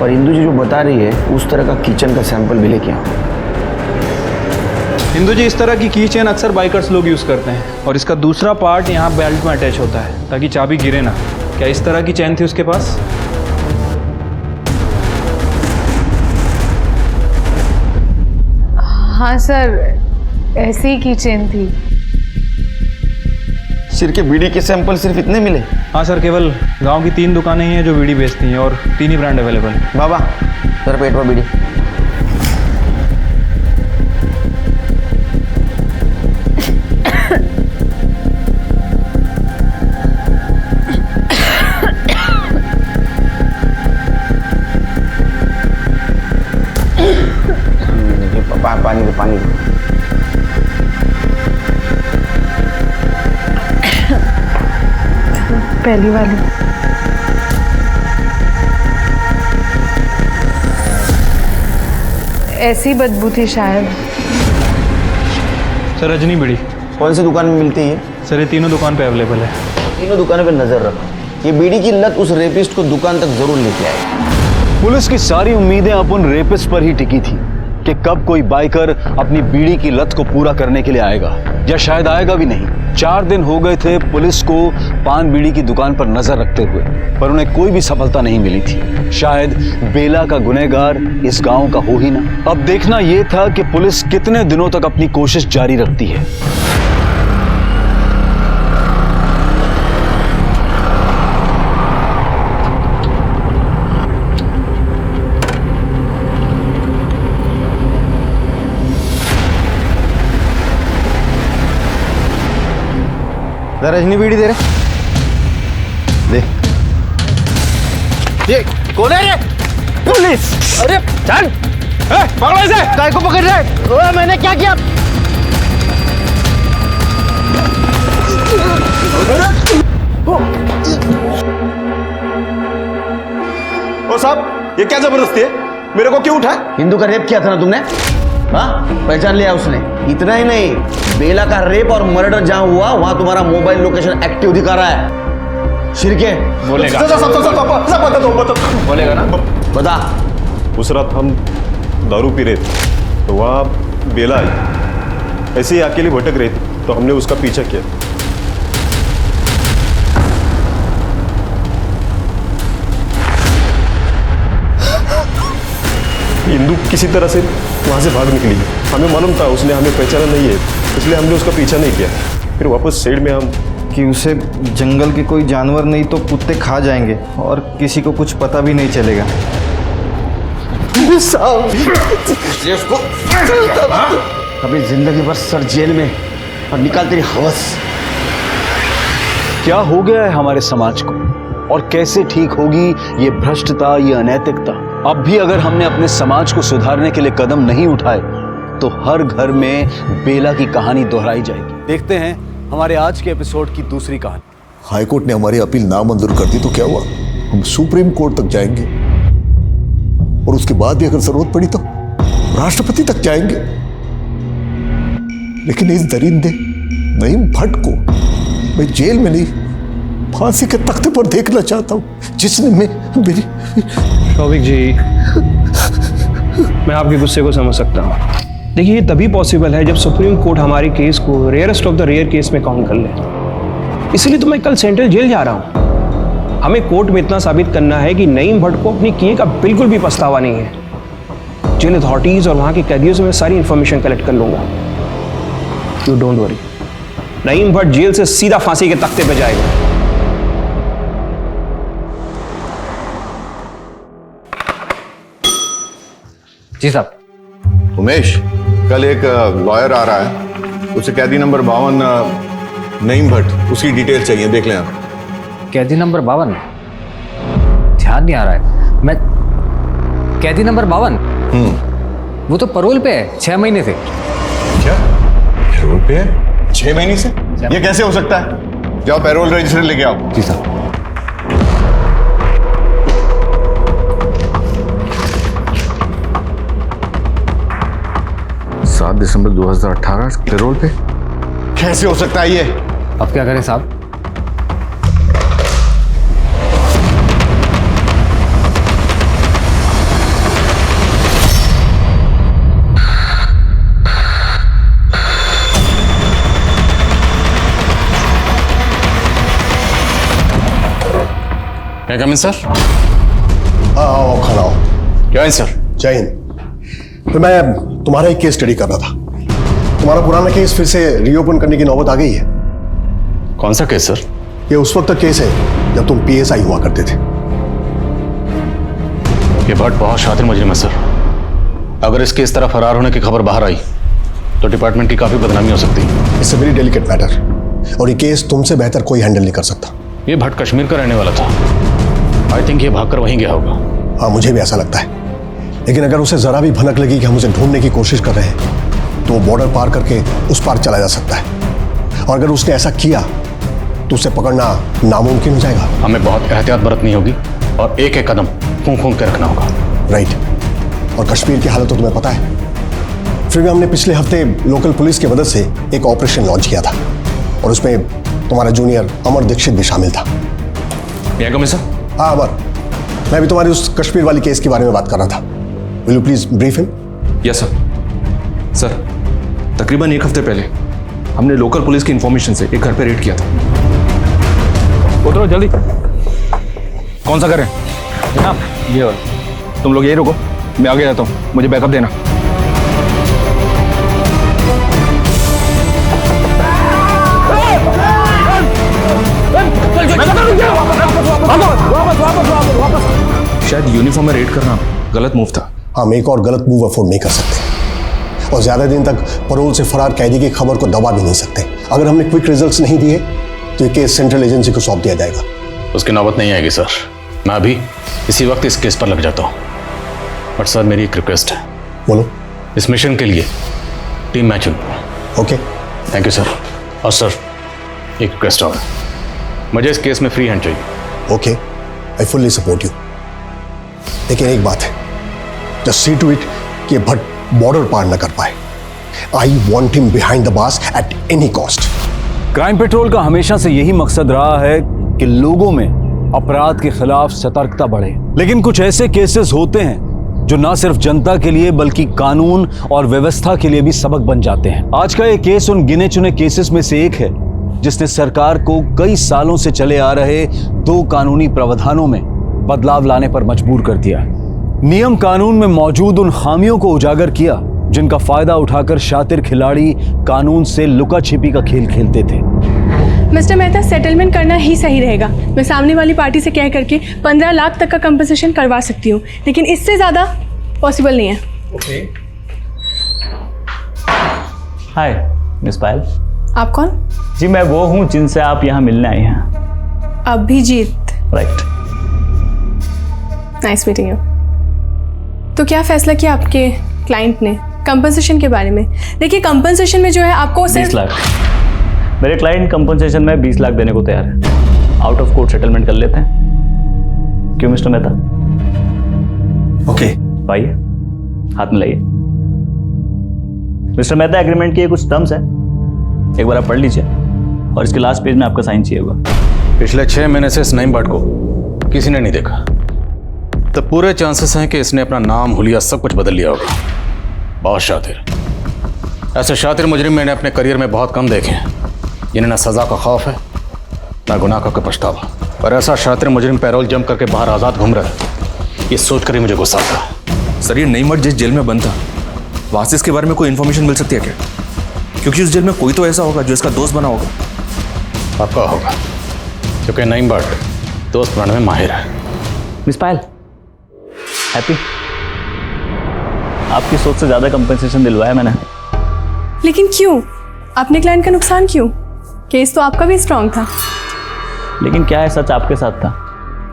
और इंदु जी जो बता रही है उस तरह का किचन का सैंपल भी लेके आओ। इंदु जी, इस तरह की की चेन अक्सर बाइकर्स लोग यूज़ करते हैं, और इसका दूसरा पार्ट यहाँ बेल्ट में अटैच होता है ताकि चाबी गिरे ना। क्या इस तरह की चेन थी उसके पास? हाँ सर, ऐसी ही की चेन थी। सिर के बीड़ी के सैंपल सिर्फ इतने मिले? हाँ सर, केवल गांव की 3 दुकानें ही हैं जो बीड़ी बेचती हैं, और 3 ही ब्रांड अवेलेबल हैं। बाबा, सर पेट में बीड़ी। पानी दो, पानी दो। पहली वाली। ऐसी बदबू थी शायद। सर, रजनी बीड़ी कौन सी दुकान में मिलती है? सर, ये तीनों दुकान पे अवेलेबल है। तीनों दुकानों पे नजर रखो, ये बीड़ी की लत उस रेपिस्ट को दुकान तक जरूर लेके आए। पुलिस की सारी उम्मीदें अब उन रेपिस्ट पर ही टिकी थी कि कब कोई बाइकर अपनी बीड़ी की लत को पूरा करने के लिए आएगा, या शायद आएगा भी नहीं। 4 दिन हो गए थे पुलिस को पान बीड़ी की दुकान पर नजर रखते हुए, पर उन्हें कोई भी सफलता नहीं मिली थी। शायद बेला का गुनहगार इस गांव का हो ही ना। अब देखना यह था कि पुलिस कितने दिनों तक अपनी कोशिश जारी रखती है। रजनी बीड़ी दे रहे, दे। ये कौन है ये? पुलिस! अरे चल, पकड़ो इसे। काय को पकड़ रहे? ओए, मैंने क्या किया? ओ साहब, ये क्या जबरदस्ती है? मेरे को क्यों उठाया? हिंदू का रेप किया था ना तुमने? हाँ, पहचान लिया उसने। इतना ही नहीं, बेला का रेप और मर्डर जहां हुआ वहां तुम्हारा मोबाइल लोकेशन एक्टिव दिखा रहा है। शिरके बोलेगा, बोलेगा ना? बता। उस रात हम दारू पी रहे थे, तो वहाँ बेला आई, ऐसे ही अकेली भटक रही थी, तो हमने उसका पीछा किया। किसी तरह से वहाँ से भाग निकली। हमें मालूम था उसने हमें पहचाना नहीं है, इसलिए हमने उसका पीछा नहीं किया। फिर वापस साइड में हम कि उसे जंगल के कोई जानवर नहीं तो कुत्ते खा जाएंगे और किसी को कुछ पता भी नहीं चलेगा। कभी जिंदगी भर सर जेल में और निकाल तेरी हवस। क्या हो गया है हमारे समाज को और कैसे ठीक होगी ये भ्रष्टता, ये अनैतिकता? अब भी अगर हमने अपने समाज को सुधारने के लिए कदम नहीं उठाए तो हर घर में बेला की कहानी दोहराई जाएगी। देखते हैं हमारे आज के एपिसोड की दूसरी कहानी। हाईकोर्ट ने हमारी अपील नामंजूर कर दी तो क्या हुआ? हम सुप्रीम कोर्ट तक जाएंगे और उसके बाद भी अगर जरूरत पड़ी तो राष्ट्रपति तक जाएंगे। लेकिन इस दरिंदे नईम भट्ट को मैं जेल में नहीं, फांसी के तख्ते पर देखना चाहता हूं, जिसने मेरी शौविक जी, मैं आपके गुस्से को समझ सकता हूँ। देखिए, ये तभी पॉसिबल है जब सुप्रीम कोर्ट हमारी केस को rarest of the rare case में काउंट कर ले। इसलिए तो मैं कल सेंट्रल जेल जा रहा हूँ। हमें कोर्ट में इतना साबित करना है कि नईम भट्ट को अपने किए का बिल्कुल भी पछतावा नहीं है। जेल अथॉरिटीज और वहाँ के कैदियों से मैं सारी इंफॉर्मेशन कलेक्ट कर लूंगा। You don't worry, Naeem Bhatt jail से सीधा फांसी के तख्ते पे जाएगा। जी साहब। उमेश, कल एक लॉयर आ रहा है, उसे कैदी नंबर 52 नईम भट्ट, उसकी डिटेल चाहिए, देख लें आप। कैदी नंबर 52? ध्यान नहीं आ रहा है। मैं कैदी नंबर 52? वो तो परोल पे है 6 महीने से। क्या पैरोल पे है 6 महीने से? ये कैसे हो सकता है? जाओ पैरोल रजिस्टर लेके आओ। जी साहब। 7 दिसंबर 2018 पैरोल पे कैसे हो सकता है ये? अब क्या करें साहब? क्या कमिंग सर? आओ, खड़ा हो। क्या है सर? जय हिंद। तो मैं तुम्हारा एक केस स्टडी कर रहा था। तुम्हारा पुराना केस फिर से रीओपन करने की नौबत आ गई है। कौन सा केस सर? ये उस वक्त का केस है जब तुम पीएसआई हुआ करते थे। ये भट्ट बहुत शातिर मुजरिम है सर। अगर इसके इस तरह फरार होने की खबर बाहर आई तो डिपार्टमेंट की काफी बदनामी हो सकती है। It's a very delicate matter और ये केस तुमसे बेहतर कोई हैंडल नहीं कर सकता। ये भट्ट कश्मीर का रहने वाला था। आई थिंक ये भागकर वहीं गया होगा। हाँ, मुझे भी ऐसा लगता है। लेकिन अगर उसे जरा भी भनक लगी कि हम उसे ढूंढने की कोशिश कर रहे हैं तो वो बॉर्डर पार करके उस पार चला जा सकता है। और अगर उसने ऐसा किया तो उसे पकड़ना नामुमकिन हो जाएगा। हमें बहुत एहतियात बरतनी होगी और एक एक कदम खून के रखना होगा। राइट। और कश्मीर की हालत तो तुम्हें पता है। फिर भी हमने पिछले हफ्ते लोकल पुलिस की मदद से एक ऑपरेशन लॉन्च किया था और उसमें तुम्हारा जूनियर अमर दीक्षित भी शामिल था। हाँ अमर, मैं भी तुम्हारी उस कश्मीर वाली केस के बारे में बात कर रहा था। Will you please brief him? Yes sir. Sir, तकरीबन 1 हफ्ते पहले हमने लोकल पुलिस की इंफॉर्मेशन से एक घर पे रेड किया था। उतरो जल्दी। कौन सा घर है जनाब? ये और तुम लोग यही रुको, मैं आगे जाता हूँ, मुझे बैकअप देना। शायद यूनिफॉर्म में रेड करना गलत मूव था। हम एक और गलत मूव अफोर्ड नहीं कर सकते और ज्यादा दिन तक परोल से फरार कैदी की खबर को दबा भी नहीं सकते। अगर हमने क्विक रिजल्ट्स नहीं दिए तो ये केस सेंट्रल एजेंसी को सौंप दिया जाएगा। उसकी नौबत नहीं आएगी सर। मैं अभी इसी वक्त इस केस पर लग जाता हूँ। बट सर, मेरी एक रिक्वेस्ट है। बोलो। इस मिशन के लिए टीम मैच चुन। Okay, thank you sir. और सर, एक रिक्वेस्ट और, मुझे इस केस में फ्री हैंड चाहिए। Okay, I fully support you. लेकिन एक बात है, जस्ट सी टू इट कि भट्ट बॉर्डर पार न कर पाए। I want him behind the bars at any cost. Crime petrol का हमेशा से यही मकसद रहा है कि लोगों में अपराध के खिलाफ सतर्कता बढ़े। लेकिन कुछ ऐसे केसेस होते हैं जो ना सिर्फ जनता के लिए बल्कि कानून और व्यवस्था के लिए भी सबक बन जाते हैं। आज का ये केस उन गिने चुने केसेस में से एक है जिसने सरकार को कई सालों से चले आ रहे 2 कानूनी प्रावधानों में बदलाव लाने पर मजबूर कर दिया। नियम कानून में मौजूद उन खामियों को उजागर किया जिनका फायदा उठाकर शातिर खिलाड़ी कानून से लुका छिपी का खेल खेलते थे। मिस्टर मेहता, सेटलमेंट करना ही सही रहेगा। मैं सामने वाली पार्टी से कह करके 15 लाख तक का कंपनसेशन करवा सकती हूँ, लेकिन इससे ज़्यादा पॉसिबल नहीं है। ओके। हाय मिस पायल। आप कौन? जी मैं वो हूँ जिनसे आप यहाँ मिलने आई हैं। Abhijeet. Right. Nice meeting you. तो क्या फैसला किया आपके क्लाइंट ने कंपनसेशन के बारे में? देखिए, कंपनसेशन में जो है आपको 20 लाख। मेरे क्लाइंट कंपनसेशन में 20 लाख देने को तैयार है। आउट ऑफ कोर्ट सेटलमेंट कर लेते हैं, क्यों मिस्टर मेहता? ओके। आइए, हाथ मिलाइए। मिस्टर मेहता, एग्रीमेंट के कुछ टर्म्स है, एक बार आप पढ़ लीजिए और इसके लास्ट पेज में आपका साइन चाहिए होगा। पिछले 6 महीने से इस नईम भट्ट को किसी ने नहीं देखा, तो पूरे चांसेस हैं कि इसने अपना नाम, हुलिया सब कुछ बदल लिया होगा। बहुत शातिर। ऐसे शातिर मुजरिम मैंने अपने करियर में बहुत कम देखे हैं, जिन्हें ना सजा का खौफ है ना गुनाह का कोई पछतावा। पर ऐसा शातिर मुजरिम पैरोल जम करके बाहर आज़ाद घूम रहा है, ये सोच कर ही मुझे गुस्सा आता है। सर, ये नईम भट्ट जिस जेल में बंद था, वहाँ से इसके बारे में कोई इन्फॉर्मेशन मिल सकती है क्या? क्योंकि उस जेल में कोई तो ऐसा होगा जो इसका दोस्त बना होगा। पक्का होगा, क्योंकि नईम भट्ट दोस्त बनाने में माहिर है। मिस पायल, हैप्पी? आपकी सोच से ज़्यादा कंपनसेशन दिलवाया मैंने। लेकिन क्यों? अपने क्लाइंट का नुकसान क्यों? केस तो आपका भी स्ट्रांग था। लेकिन क्या है, सच आपके साथ था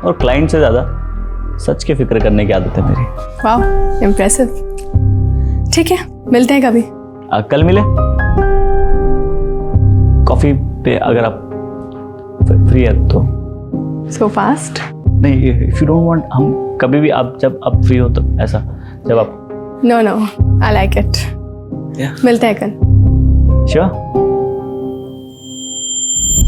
और क्लाइंट से ज़्यादा सच की फिक्र करने की आदत है मेरी। वाह, इम्प्रेसिव। ठीक है, मिलते हैं कभी। कल मिले कॉफी पे, अगर आप फ्री है तो। So fast? नहीं, इफ यू डोंट वांट, हम कभी भी, आप जब आप फ्री हो तो, ऐसा जब आप। No no, I like it. मिलते हैं कल। श्योर।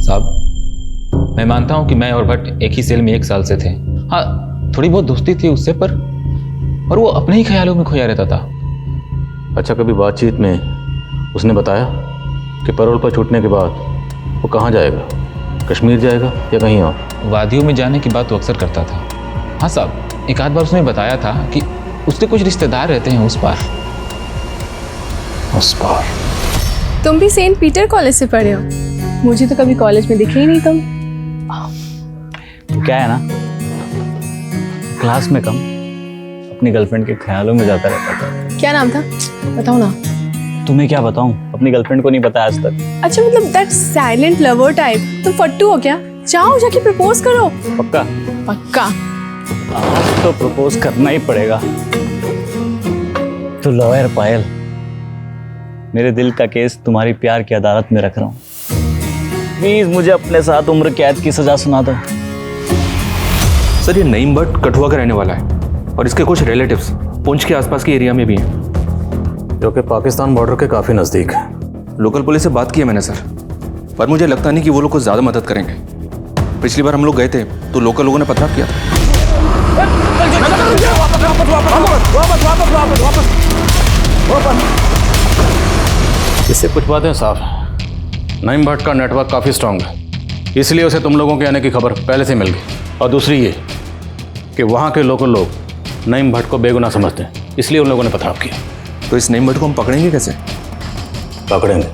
साहब, मैं मानता हूं कि मैं और भट्ट एक ही सेल में 1 साल से थे। हाँ, थोड़ी बहुत दोस्ती थी उससे, पर वो अपने ही ख्यालों में खोया रहता था। अच्छा, कभी बातचीत में उसने बताया कि पैरोल पर छूटने के बाद वो कहाँ जाएगा? कश्मीर जाएगा या कहीं और? वादियों में जाने की बात वो अक्सर करता था। हाँ साहब, एक आध बार उसने बताया था कि उसके कुछ रिश्तेदार रहते हैं उस पार। उस पार? तुम भी सेंट पीटर कॉलेज से पढ़े हो? मुझे तो कभी कॉलेज में दिखे ही नहीं तुम। क्या है ना, क्लास में कम, अपनी गर्लफ्रेंड के ख्यालों में जाता रहता था। क्या नाम था? बताओ ना। तुम्हें क्या बताऊं, अपनी गर्लफ्रेंड को नहीं पता आज तक। अच्छा, मतलब दैट साइलेंट लवर टाइप। तुम फट्टू हो क्या? जाओ जाके प्रपोज करो। पक्का? पक्का। आज तो प्रपोज करना ही पड़ेगा। तो लॉयर पायल, मेरे दिल का केस तुम्हारी प्यार की अदालत में रख रहा हूँ। प्लीज मुझे अपने साथ उम्र कैद की सजा सुना दो। सर, ये नईम भट्ट कठुआ का रहने वाला है और इसके कुछ रिलेटिव्स पुंछ के आसपास के एरिया में भी हैं, जो कि पाकिस्तान बॉर्डर के काफ़ी नज़दीक है। लोकल पुलिस से बात की है मैंने सर, पर मुझे लगता नहीं कि वो लोग कुछ ज़्यादा मदद करेंगे। पिछली बार हम लोग गए थे तो लोकल लोगों ने पथराव किया था। इससे कुछ बातें साफ हैं। नईम भट्ट का नेटवर्क काफ़ी स्ट्रांग है, इसलिए उसे तुम लोगों के आने की खबर पहले से मिल गई। और दूसरी ये कि वहाँ के लोकल लोग नईम भट्ट को बेगुनाह समझते हैं, इसलिए उन लोगों ने पथराव किया। तो इस नईम भट्ट को हम पकड़ेंगे कैसे? पकड़ेंगे,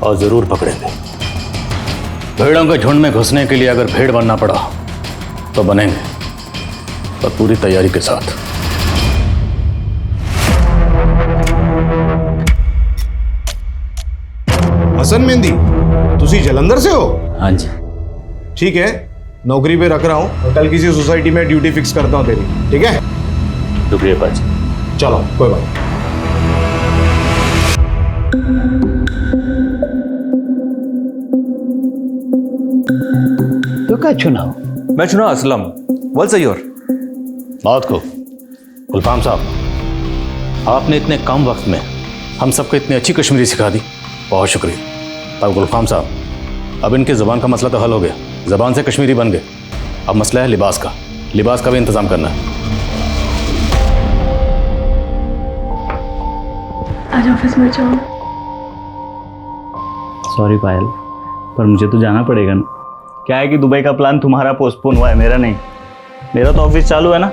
और ज़रूर पकड़ेंगे। भेड़ों के झुंड में घुसने के लिए अगर भेड़ बनना पड़ा तो बनेंगे, पर पूरी तैयारी के साथ। हसन मेहंदी, तुसी जलंधर से हो? हाँ जी। ठीक है, नौकरी पे रख रहा हूँ और कल किसी सोसाइटी में ड्यूटी फिक्स करता हूँ तेरी, ठीक है? शुक्रिया पाजी। चलो, कोई बात नहीं। तो क्या चुनाव? मैं चुना असलम। वल सही और बात को गुलफाम साहब, आपने इतने कम वक्त में हम सबको इतनी अच्छी कश्मीरी सिखा दी, बहुत शुक्रिया। अब गुलफाम साहब, अब इनकी ज़बान का मसला तो हल हो गया, ज़बान से कश्मीरी बन गए। अब मसला है लिबास का, लिबास का भी इंतज़ाम करना है। आज ऑफिस में जाओ। सॉरी पायल, पर मुझे तो जाना पड़ेगा ना। क्या है कि दुबई का प्लान तुम्हारा पोस्टपोन हुआ है, मेरा नहीं। मेरा तो ऑफिस चालू है ना।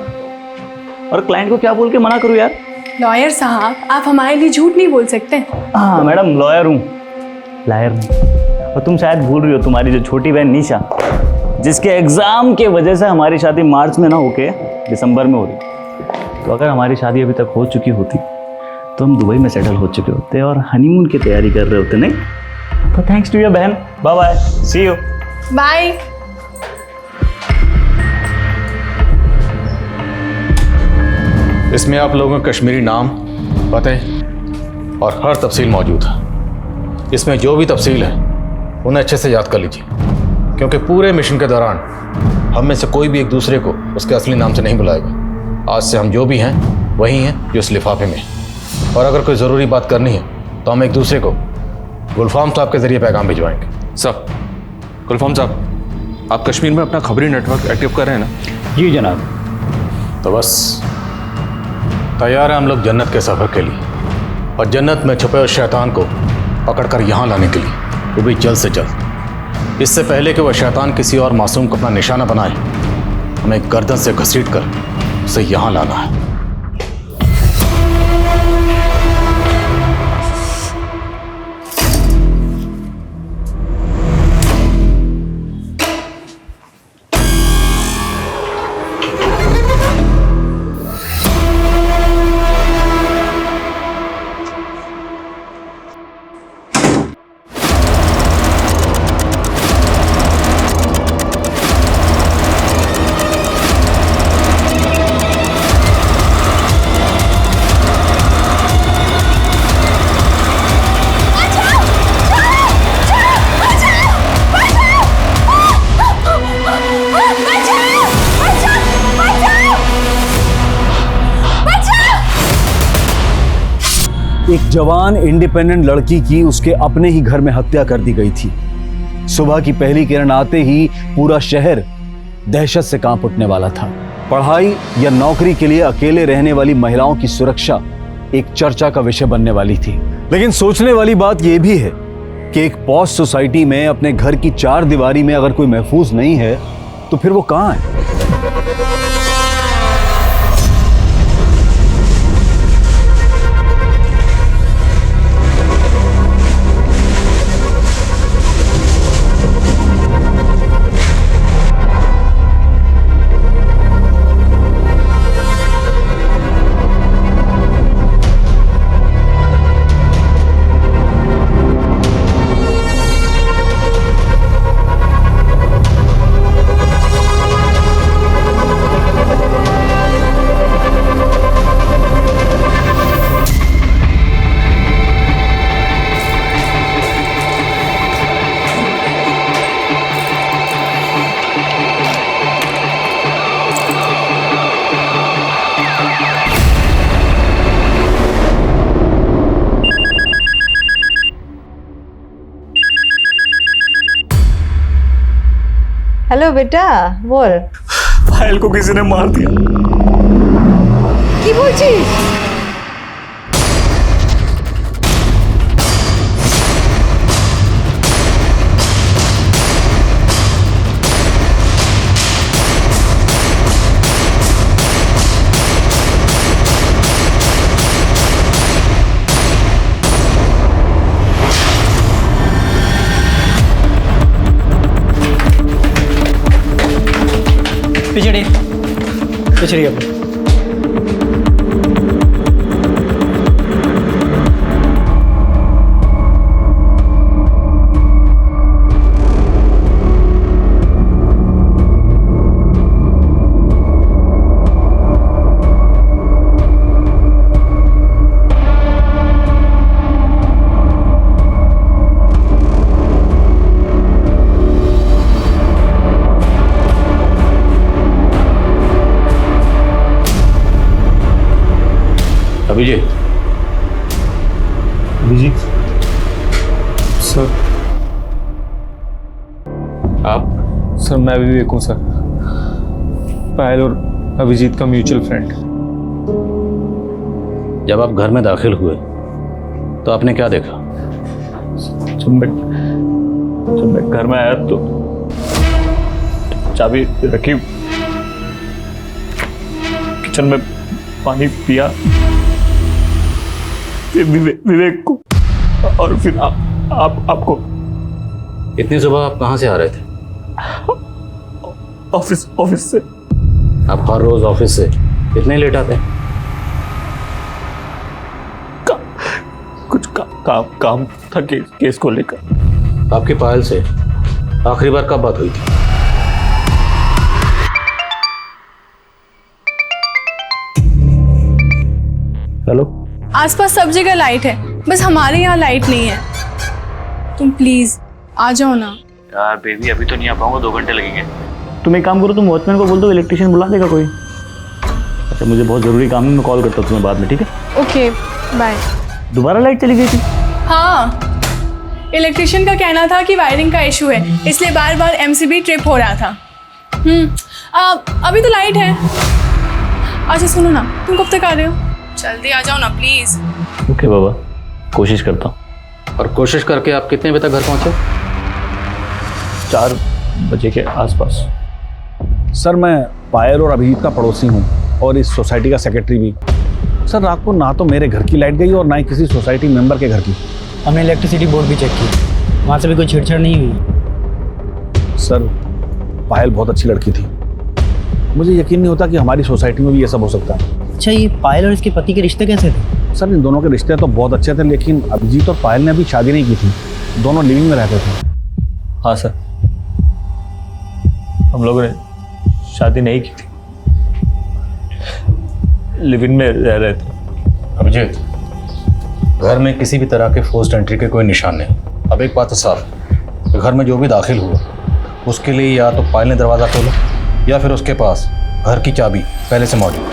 और क्लाइंट को क्या बोल के मना करूँ यार? लॉयर साहब, आप हमारे लिए झूठ नहीं बोल सकते। हाँ मैडम, लॉयर हूँ, लायर नहीं। और तुम शायद भूल रही हो, तुम्हारी जो छोटी बहन निशा, जिसके एग्ज़ाम के वजह से हमारी शादी मार्च में ना होके दिसंबर में हो रही, तो अगर हमारी शादी अभी तक हो चुकी होती तो हम दुबई में सेटल हो चुके होते और हनीमून की तैयारी कर रहे होते, नहीं? तो थैंक्स टू योर बहन, bye bye, see you, bye. इसमें आप लोगों के कश्मीरी नाम, पते और हर तफसील मौजूद है। इसमें जो भी तफसील है उन्हें अच्छे से याद कर लीजिए, क्योंकि पूरे मिशन के दौरान हम में से कोई भी एक दूसरे को उसके असली नाम से नहीं बुलाएगा। आज से हम जो भी हैं वही हैं जो इस लिफाफे में हैं। और अगर कोई ज़रूरी बात करनी है तो हम एक दूसरे को गुलफाम साहब के ज़रिए पैगाम भिजवाएंगे। सर, गुलफाम साहब, आप कश्मीर में अपना खबरी नेटवर्क एक्टिव कर रहे हैं ना? जी जनाब। तो बस तैयार है हम लोग जन्नत के सफ़र के लिए, और जन्नत में छुपे हुए शैतान को पकड़कर यहाँ लाने के लिए, वो भी जल्द से जल्द। इससे पहले कि वह शैतान किसी और मासूम को अपना निशाना बनाए, हमें गर्दन से घसीट कर उसे यहाँ लाना है। एक जवान इंडिपेंडेंट लड़की की उसके अपने ही घर में हत्या कर दी गई थी। सुबह की पहली किरण आते ही पूरा शहर दहशत से कांप उठने वाला था। पढ़ाई या नौकरी के लिए अकेले रहने वाली महिलाओं की सुरक्षा एक चर्चा का विषय बनने वाली थी। लेकिन सोचने वाली बात यह भी है कि एक पॉश सोसाइटी में अपने घर की चार दीवारी में अगर कोई महफूज नहीं है तो फिर वो कहां है? हेलो बेटा, बोल। फाइल को किसी ने मार दिया। की बोलছিস? पिछड़ी अपनी। अभिजीत। अभिजीत सर। आप? सर मैं विवेक हूँ सर, पायल और अभिजीत का म्यूचुअल फ्रेंड। जब आप घर में दाखिल हुए तो आपने क्या देखा? जब मैं घर में आया तो चाबी रखी किचन में पानी पिया, फिर विवेक को, और फिर आपको। इतनी सुबह आप कहाँ से आ रहे थे? ऑफिस से। आप हर रोज ऑफिस से कितने लेट आते हैं? कुछ काम था केस को लेकर। आपकी पायल से आखिरी बार कब बात हुई थी? हेलो। आसपास सब जगह लाइट है, बस हमारे यहाँ लाइट नहीं है। तुम प्लीज आ जाओ ना। यार बेबी अभी तो नहीं आ पाऊंगा, 2 घंटे लगेंगे। तुम एक काम करो, तुम वॉचमैन को बोल दो, इलेक्ट्रिशियन बुला देगा कोई। अच्छा मुझे बहुत ज़रूरी काम है, मैं कॉल करता हूँ तुम्हें बाद में, ठीक है? Okay bye. दोबारा लाइट चली गई थी? हाँ, इलेक्ट्रिशियन का कहना था कि वायरिंग का इशू है, इसलिए बार बार एमसीबी ट्रिप हो रहा था। अभी तो लाइट है। अच्छा सुनो ना, तुम कब तक आ रहे हो? जल्दी आ जाओ ना प्लीज। ओके बाबा, कोशिश करता हूँ। और कोशिश करके आप कितने बजे तक घर पहुंचे? 4 बजे के आसपास। सर मैं पायल और अभिजीत का पड़ोसी हूँ और इस सोसाइटी का सेक्रेटरी भी। सर रात को ना तो मेरे घर की लाइट गई और ना ही किसी सोसाइटी मेंबर के घर की। हमने इलेक्ट्रिसिटी बोर्ड भी चेक की, वहाँ से भी कोई छेड़छाड़ नहीं हुई। सर पायल बहुत अच्छी लड़की थी, मुझे यकीन नहीं होता कि हमारी सोसाइटी में भी ये सब हो सकता है। अच्छा ये पायल और इसके पति के रिश्ते कैसे थे? सर इन दोनों के रिश्ते तो बहुत अच्छे थे, लेकिन अभिजीत और पायल ने अभी शादी नहीं की थी, दोनों लिविंग में रहते थे। हाँ सर, हम लोगों ने शादी नहीं की थी, लिविंग में रह रहे थे। अभिजीत, घर में किसी भी तरह के फोर्स्ड एंट्री के कोई निशान नहीं। अब एक बात तो साफ है, घर में जो भी दाखिल हुआ उसके लिए या तो पायल ने दरवाज़ा खोला या फिर उसके पास घर की चाबी पहले से मौजूद।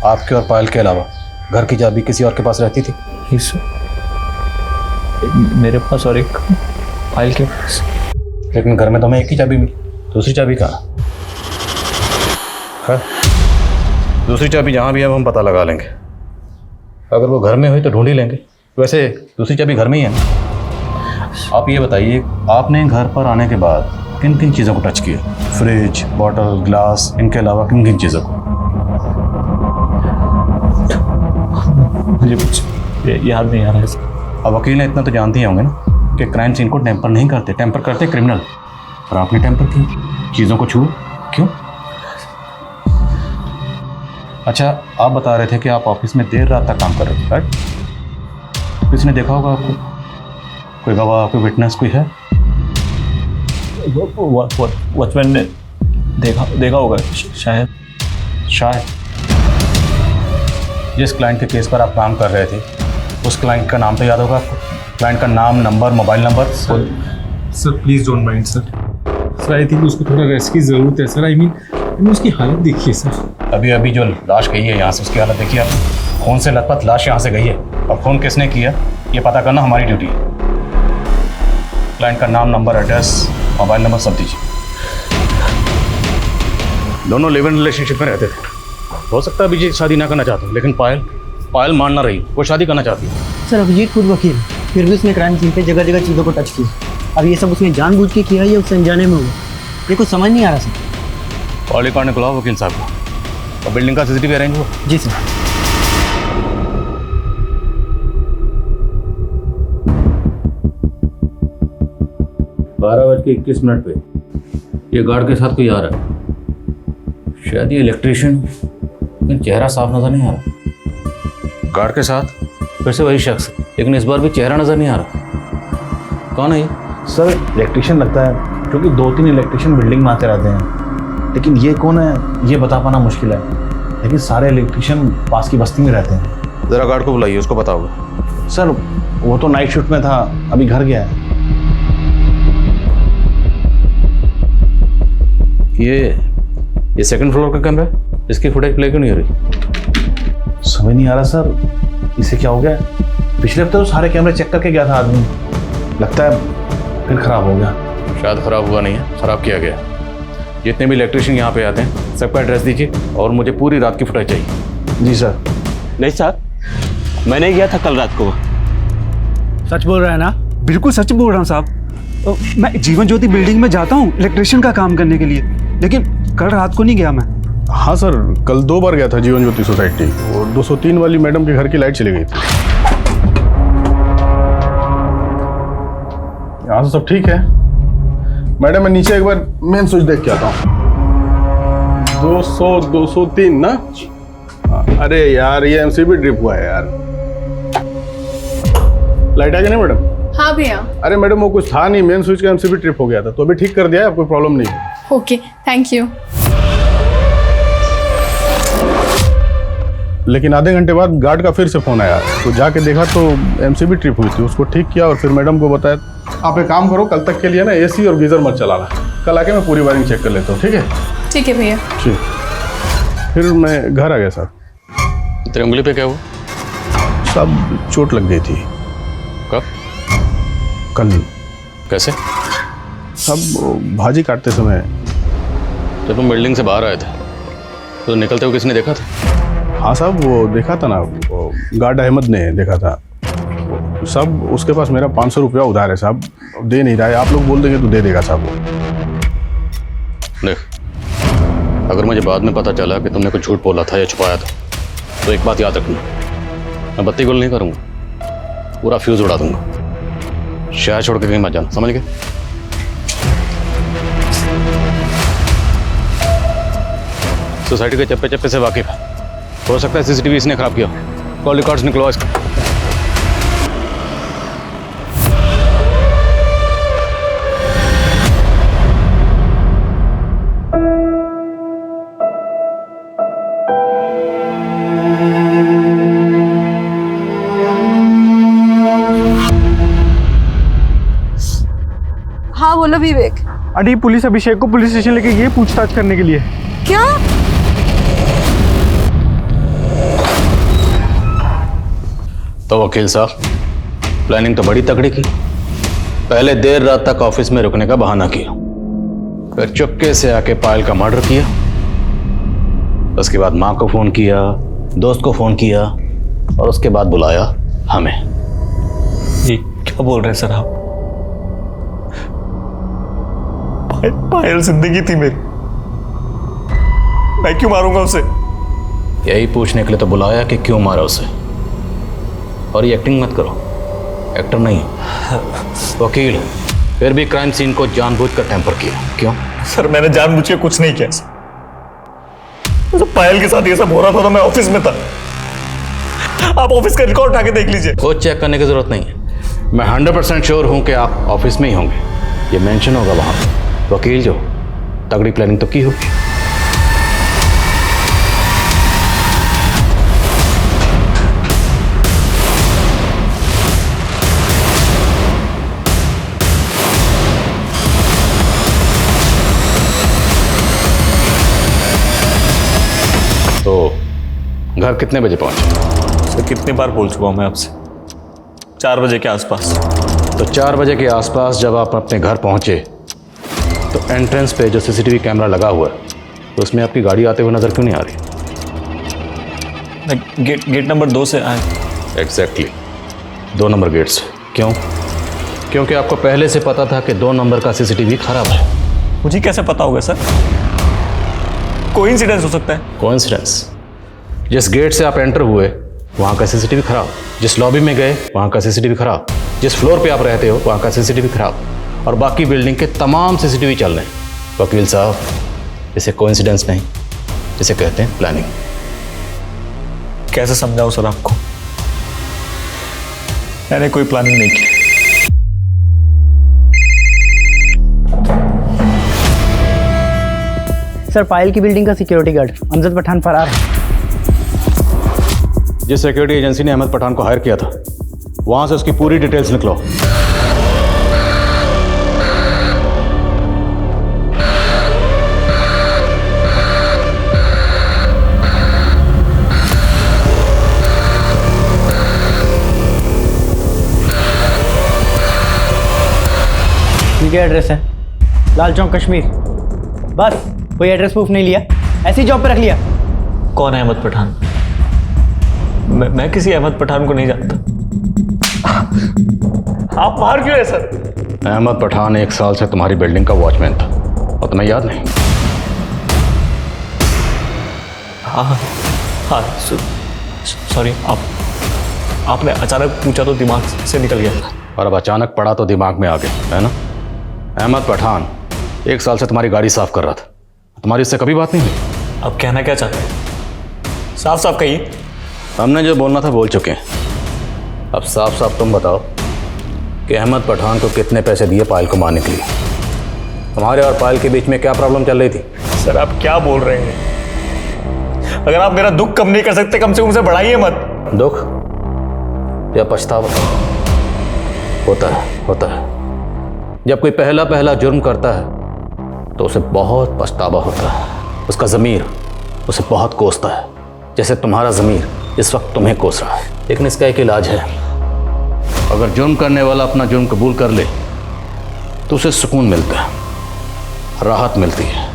आपके और पायल के अलावा घर की चाबी किसी और के पास रहती थी? मेरे पास और एक पायल के पास। लेकिन घर में तो हमें एक ही चाबी मिली, दूसरी चाबी कहाँ? है दूसरी चाबी जहाँ भी है हम पता लगा लेंगे। अगर वो घर में हुई तो ढूंढ ही लेंगे। वैसे दूसरी चाबी घर में ही है ना। आप ये बताइए, आपने घर पर आने के बाद किन किन चीज़ों को टच किया? फ्रिज, बॉटल, ग्लास, इनके अलावा किन किन चीज़ों को? मुझे कुछ याद नहीं आ रहा है। अब वकील ने इतना तो जानते ही होंगे ना कि क्राइम सीन को टेम्पर नहीं करते, टेम्पर करते क्रिमिनल। और आपने टेम्पर किया, चीज़ों को छुआ, क्यों? अच्छा आप बता रहे थे कि आप ऑफिस में देर रात तक काम कर रहे थे, राइट? किसने देखा होगा आपको? कोई गवाह, कोई विटनेस कोई है? वॉचमैन ने देखा होगा शायद। जिस क्लाइंट के केस पर आप काम कर रहे थे उस क्लाइंट का नाम तो याद होगा आपको? क्लाइंट का नाम, number, mobile number? Sir please don't mind sir. I think उसको थोड़ा रेस्ट की ज़रूरत है सर। आई मीन उसकी हालत देखिए सर। अभी जो लाश गई है यहाँ से, उसकी हालत देखिए आप। खून से लथपथ लाश यहाँ से गई है और खून किसने किया ये पता करना हमारी ड्यूटी है। क्लाइंट का नाम, नंबर, एड्रेस, मोबाइल नंबर सब दीजिए। दोनों लिव इन रिलेशनशिप में रहते थे। हो सकता है अभिजीत शादी ना करना चाहते हो, लेकिन पायल मान ना रही, वो शादी करना चाहती है। सर अभिजीत खुद वकील, फिर भी उसने क्राइम सीन पे जगह जगह चीज़ों को टच किया। अब ये सब उसने जानबूझ के किया या उससे अनजाने में हुआ, ये कुछ समझ नहीं आ रहा सर। कॉल रिकॉर्ड निकलाओ वकील साहब को। और बिल्डिंग का सीसीटीवी अरेंज हुआ? जी सर। बारह बज के 21 मिनट पे ये गार्ड के साथ कोई आ रहा है, शायद ये इलेक्ट्रिशियन, लेकिन चेहरा साफ नजर नहीं आ रहा। गार्ड के साथ फिर से वही शख्स, लेकिन इस बार भी चेहरा नजर नहीं आ रहा। कौन है ये? सर इलेक्ट्रिशियन लगता है, क्योंकि 2-3 इलेक्ट्रिशियन बिल्डिंग में आते रहते हैं, लेकिन ये कौन है ये बता पाना मुश्किल है। लेकिन सारे इलेक्ट्रिशियन पास की बस्ती में रहते हैं। जरा गार्ड को बुलाइए, उसको बताओगे। सर वो तो नाइट शिफ्ट में था, अभी घर गया है। ये सेकंड फ्लोर का कमरा है, इसकी फुटेज प्ले क्यों नहीं हो रही? समझ नहीं आ रहा सर, इसे क्या हो गया? पिछले हफ्ते तो सारे कैमरे चेक करके गया था आदमी, लगता है फिर खराब हो गया। शायद खराब हुआ नहीं है, खराब किया गया। जितने भी इलेक्ट्रिशियन यहाँ पे आते हैं सबका एड्रेस दीजिए और मुझे पूरी रात की फुटेज चाहिए। जी सर। नहीं सर, मैंने गया था कल रात को। सच बोल रहा है ना? बिल्कुल सच बोल रहा हूँ साहब। मैं जीवन ज्योति बिल्डिंग में जाता हूँ इलेक्ट्रिशियन का काम करने के लिए, लेकिन कल रात को नहीं गया मैं। हाँ सर, कल 2 बार गया था जीवन ज्योति सोसाइटी और 203 वाली मैडम के घर की लाइट चली गई थी। यहाँ से सब ठीक है। मैडम मैं नीचे एक बार मेन स्विच देख के आता हूँ। 203 ना? अरे यार ये एमसीबी ड्रिप हुआ है यार। लाइट आ गई ना मैडम? हाँ भैया। अरे मैडम वो कुछ था नहीं, मेन स्विच का एमसीबी ट्रिप हो गया था, तो अभी ठीक कर दिया है, कोई प्रॉब्लम नहीं है। Okay, thank you. लेकिन आधे घंटे बाद गार्ड का फिर से फोन आया, तो जाके देखा तो एमसीबी ट्रिप हुई थी, उसको ठीक किया और फिर मैडम को बताया आप एक काम करो, कल तक के लिए ना एसी और गीजर मत चलाना, कल आके मैं पूरी वायरिंग चेक कर लेता हूँ। ठीक है? ठीक है भैया। ठीक। फिर मैं घर आ गया साहब। तेरी उंगली पे क्या हुआ? सब चोट लग गई थी। कब? कल। कैसे? सब भाजी काटते समय। जब तुम बिल्डिंग से बाहर आए थे तो निकलते हुए किसने देखा था? हाँ साहब, वो देखा था ना, वो गार्ड अहमद ने देखा था। सब उसके पास मेरा 500 रुपया उधार है साहब, दे नहीं रहा है। आप लोग बोल देंगे तो दे देगा साहब वो। देख, अगर मुझे बाद में पता चला कि तुमने कुछ झूठ बोला था या छुपाया था तो एक बात याद रखना, मैं बत्ती गुल नहीं करूँगा, पूरा फ्यूज उड़ा दूंगा। शहर छोड़ के कहीं मत जाना, समझ गए? सोसाइटी के चप्पे चप्पे से वाकिफ है, हो सकता है सीसीटीवी इसने खराब किया। कॉल रिकॉर्ड्स निकलवा इसका। हाँ बोलो विवेक। अरे पुलिस अभिषेक को पुलिस स्टेशन लेके गई पूछताछ करने के लिए। क्या? तो वकील साहब, प्लानिंग तो बड़ी तगड़ी की। पहले देर रात तक ऑफिस में रुकने का बहाना किया, फिर चुपके से आके पायल का मर्डर किया, उसके बाद माँ को फोन किया, दोस्त को फोन किया और उसके बाद बुलाया हमें। ये क्या बोल रहे हैं सर आप? पायल जिंदगी थी मेरी, मैं क्यों मारूंगा उसे? यही पूछने के लिए तो बुलाया कि क्यों मारा उसे। और ये एक्टिंग मत करो, एक्टर नहीं वकील है, फिर भी क्राइम सीन को जानबूझकर टेम्पर किया। क्यों? सर मैंने जानबूझ के कुछ नहीं किया। तो पायल के साथ ये सब हो रहा था तो मैं ऑफिस में था। आप ऑफिस का रिकॉर्ड उठा के देख लीजिए। कुछ चेक करने की जरूरत नहीं है, मैं 100% श्योर हूं कि आप ऑफिस में ही होंगे, ये मेंशन होगा वहां। वकील जो तगड़ी प्लानिंग तो की होगी। तो घर कितने बजे पहुंचे? सर कितनी बार बोल चुका हूं मैं आपसे, 4 बजे के आसपास। तो 4 बजे के आसपास जब आप अपने घर पहुंचे तो एंट्रेंस पे जो सीसीटीवी कैमरा लगा हुआ है तो उसमें आपकी गाड़ी आते हुए नजर क्यों नहीं आ रही? गेट नंबर 2 से आए। एग्जैक्टली 2 नंबर गेट से। क्यों? क्योंकि आपको पहले से पता था कि 2 नंबर का सीसीटीवी खराब है। मुझे कैसे पता होगा सर? कोइंसिडेंस हो सकता है। कोइंसिडेंस? जिस गेट से आप एंटर हुए वहाँ का सीसीटीवी खराब, जिस लॉबी में गए वहाँ का सीसीटीवी खराब, जिस फ्लोर पे आप रहते हो वहाँ का सीसीटीवी खराब, और बाकी बिल्डिंग के तमाम सीसीटीवी चल रहे हैं। वकील साहब, इसे कोइंसिडेंस नहीं, इसे कहते हैं प्लानिंग। कैसे समझाऊं सर आपको? मैंने कोई प्लानिंग नहीं की। सर पायल की बिल्डिंग का सिक्योरिटी गार्ड अमजद पठान फरार है। जिस सिक्योरिटी एजेंसी ने अहमद पठान को हायर किया था वहां से उसकी पूरी डिटेल्स निकलो। ये एड्रेस है, लाल चौक कश्मीर। बस कोई एड्रेस प्रूफ नहीं लिया, ऐसी जॉब पे रख लिया। कौन है अहमद पठान? मैं किसी अहमद पठान को नहीं जानता। आप बाहर क्यों है सर? अहमद पठान 1 साल से तुम्हारी बिल्डिंग का वॉचमैन था और तुम्हें याद नहीं? हाँ हाँ सॉरी, आपने अचानक पूछा तो दिमाग से निकल गया। और अब अचानक पड़ा तो दिमाग में आ गया, है ना? अहमद पठान 1 साल से तुम्हारी गाड़ी साफ कर रहा था, तुम्हारी इससे कभी बात नहीं हुई? अब कहना क्या चाहते हैं? साफ साफ कहिए। हमने जो बोलना था बोल चुके हैं, अब साफ साफ तुम बताओ कि अहमद पठान को कितने पैसे दिए पायल को मारने के लिए? तुम्हारे और पायल के बीच में क्या प्रॉब्लम चल रही थी? सर आप क्या बोल रहे हैं? अगर आप मेरा दुख कम नहीं कर सकते, कम से कम उसे बढ़ाइए मत। दुख या पछतावा? होता है। जब कोई पहला जुर्म करता है तो उसे बहुत पछतावा होता है, उसका ज़मीर उसे बहुत कोसता है, जैसे तुम्हारा ज़मीर इस वक्त तुम्हें कोस रहा है। लेकिन इसका एक इलाज है, अगर जुर्म करने वाला अपना जुर्म कबूल कर ले तो उसे सुकून मिलता है, राहत मिलती है।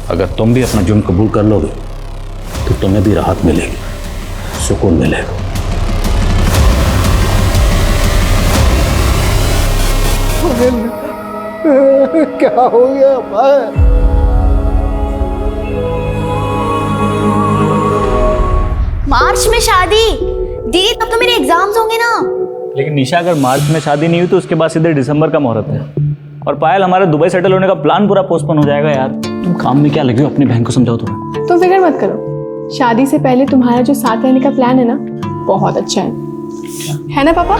अगर तुम भी अपना जुर्म कबूल कर लोगे तो तुम्हें भी राहत मिलेगी, सुकून मिलेगा। क्या हो गया पायल? मार्च में शादी? दीदी तब तो मेरे एग्जाम्स होंगे ना। लेकिन निशा अगर मार्च में शादी नहीं हुई तो उसके बाद सीधे दिसंबर का मुहूर्त है। और पायल हमारे दुबई सेटल होने का प्लान पूरा पोस्टपोन हो जाएगा यार। तुम काम में क्या लगे हो, अपनी बहन को समझाओ थोड़ा। तुम फिक्र मत करो, शादी से पहले तुम्हारा जो साथ रहने का प्लान है ना, बहुत अच्छा है ना पापा?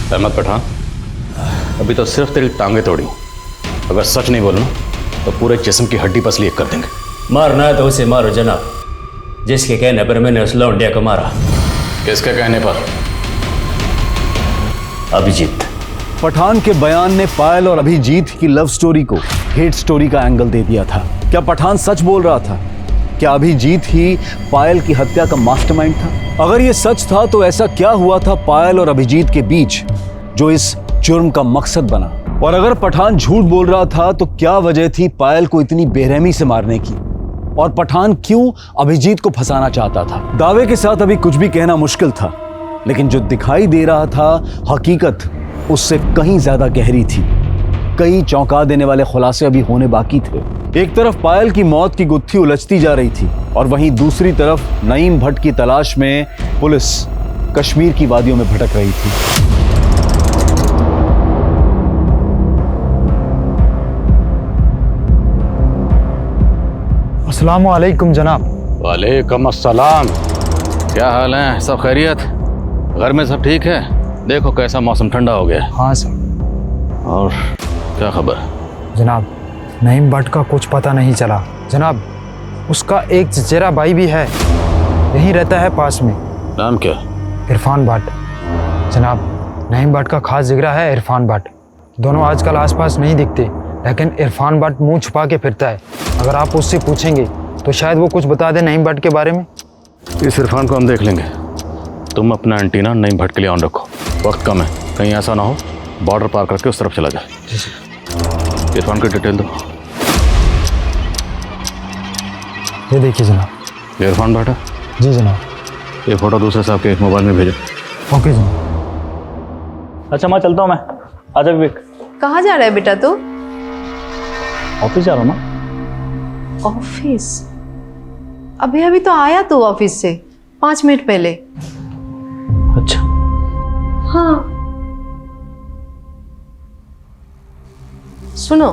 अहमद पठान, अभी तो सिर्फ तेरी टांगे तोड़ी, अगर सच नहीं बोलना तो पूरे जिस्म की हड्डी पसली एक कर देंगे। मारना है तो उसे मारो जनाब, जिसके कहने पर मैंने उस लौंडिया को मारा। किसके कहने पर? अभिजीत। पठान के बयान ने पायल और अभिजीत की लव स्टोरी को हेट स्टोरी का एंगल दे दिया था। क्या पठान सच बोल रहा था? क्या अभिजीत ही पायल की हत्या का मास्टरमाइंड था? अगर ये सच था तो ऐसा क्या हुआ था पायल और अभिजीत के बीच जो इस जुर्म का मकसद बना? और अगर पठान झूठ बोल रहा था तो क्या वजह थी पायल को इतनी बेरहमी से मारने की? और पठान क्यों अभिजीत को फंसाना चाहता था? दावे के साथ अभी कुछ भी कहना मुश्किल था, लेकिन जो दिखाई दे रहा था हकीकत उससे कहीं ज्यादा गहरी थी। कई चौंका देने वाले खुलासे अभी होने बाकी थे। एक तरफ पायल की मौत की गुत्थी उलझती जा रही थी और वहीं दूसरी तरफ नईम भट्ट की तलाश में पुलिस कश्मीर की वादियों में भटक रही थी। अस्सलामु अलैकुम जनाब। वालेकुम अस्सलाम। क्या हाल है? सब खैरियत? घर में सब ठीक है? देखो कैसा मौसम ठंडा हो गया। हाँ सर। और क्या खबर? जनाब नईम भट्ट का कुछ पता नहीं चला जनाब। उसका एक चचेरा भाई भी है, यहीं रहता है पास में। नाम क्या? इरफान भट्ट। जनाब नईम भट्ट का खास जिगरा है इरफान भट्ट। दोनों आजकल आसपास नहीं दिखते, लेकिन इरफान भट्ट मुंह छुपा के फिरता है। अगर आप उससे पूछेंगे तो शायद वो कुछ बता दे नईम भट्ट के बारे में। इस इरफान को हम देख लेंगे, तुम अपना एंटीना नईम भट्ट के लिए ऑन रखो। वक्त कम है, कहीं ऐसा ना हो बॉर्डर पार करके उस तरफ चला जाए। इरफान की डिटेल दो। ये देखिए जनाब। ये इरफान भट्ट है? जी जनाब। ये फोटो दूसरे साहब के मोबाइल में भेजो। ओके जनाब। अच्छा मैं चलता हूँ मैं। आजा विवेक। कहाँ जा रहा है बेटा तू? ऑफिस जा रहा हूँ ना। ऑफिस? अभी अभी तो आया तू ऑफिस से 5 मिनट पहले। अच्छा। हाँ सुनो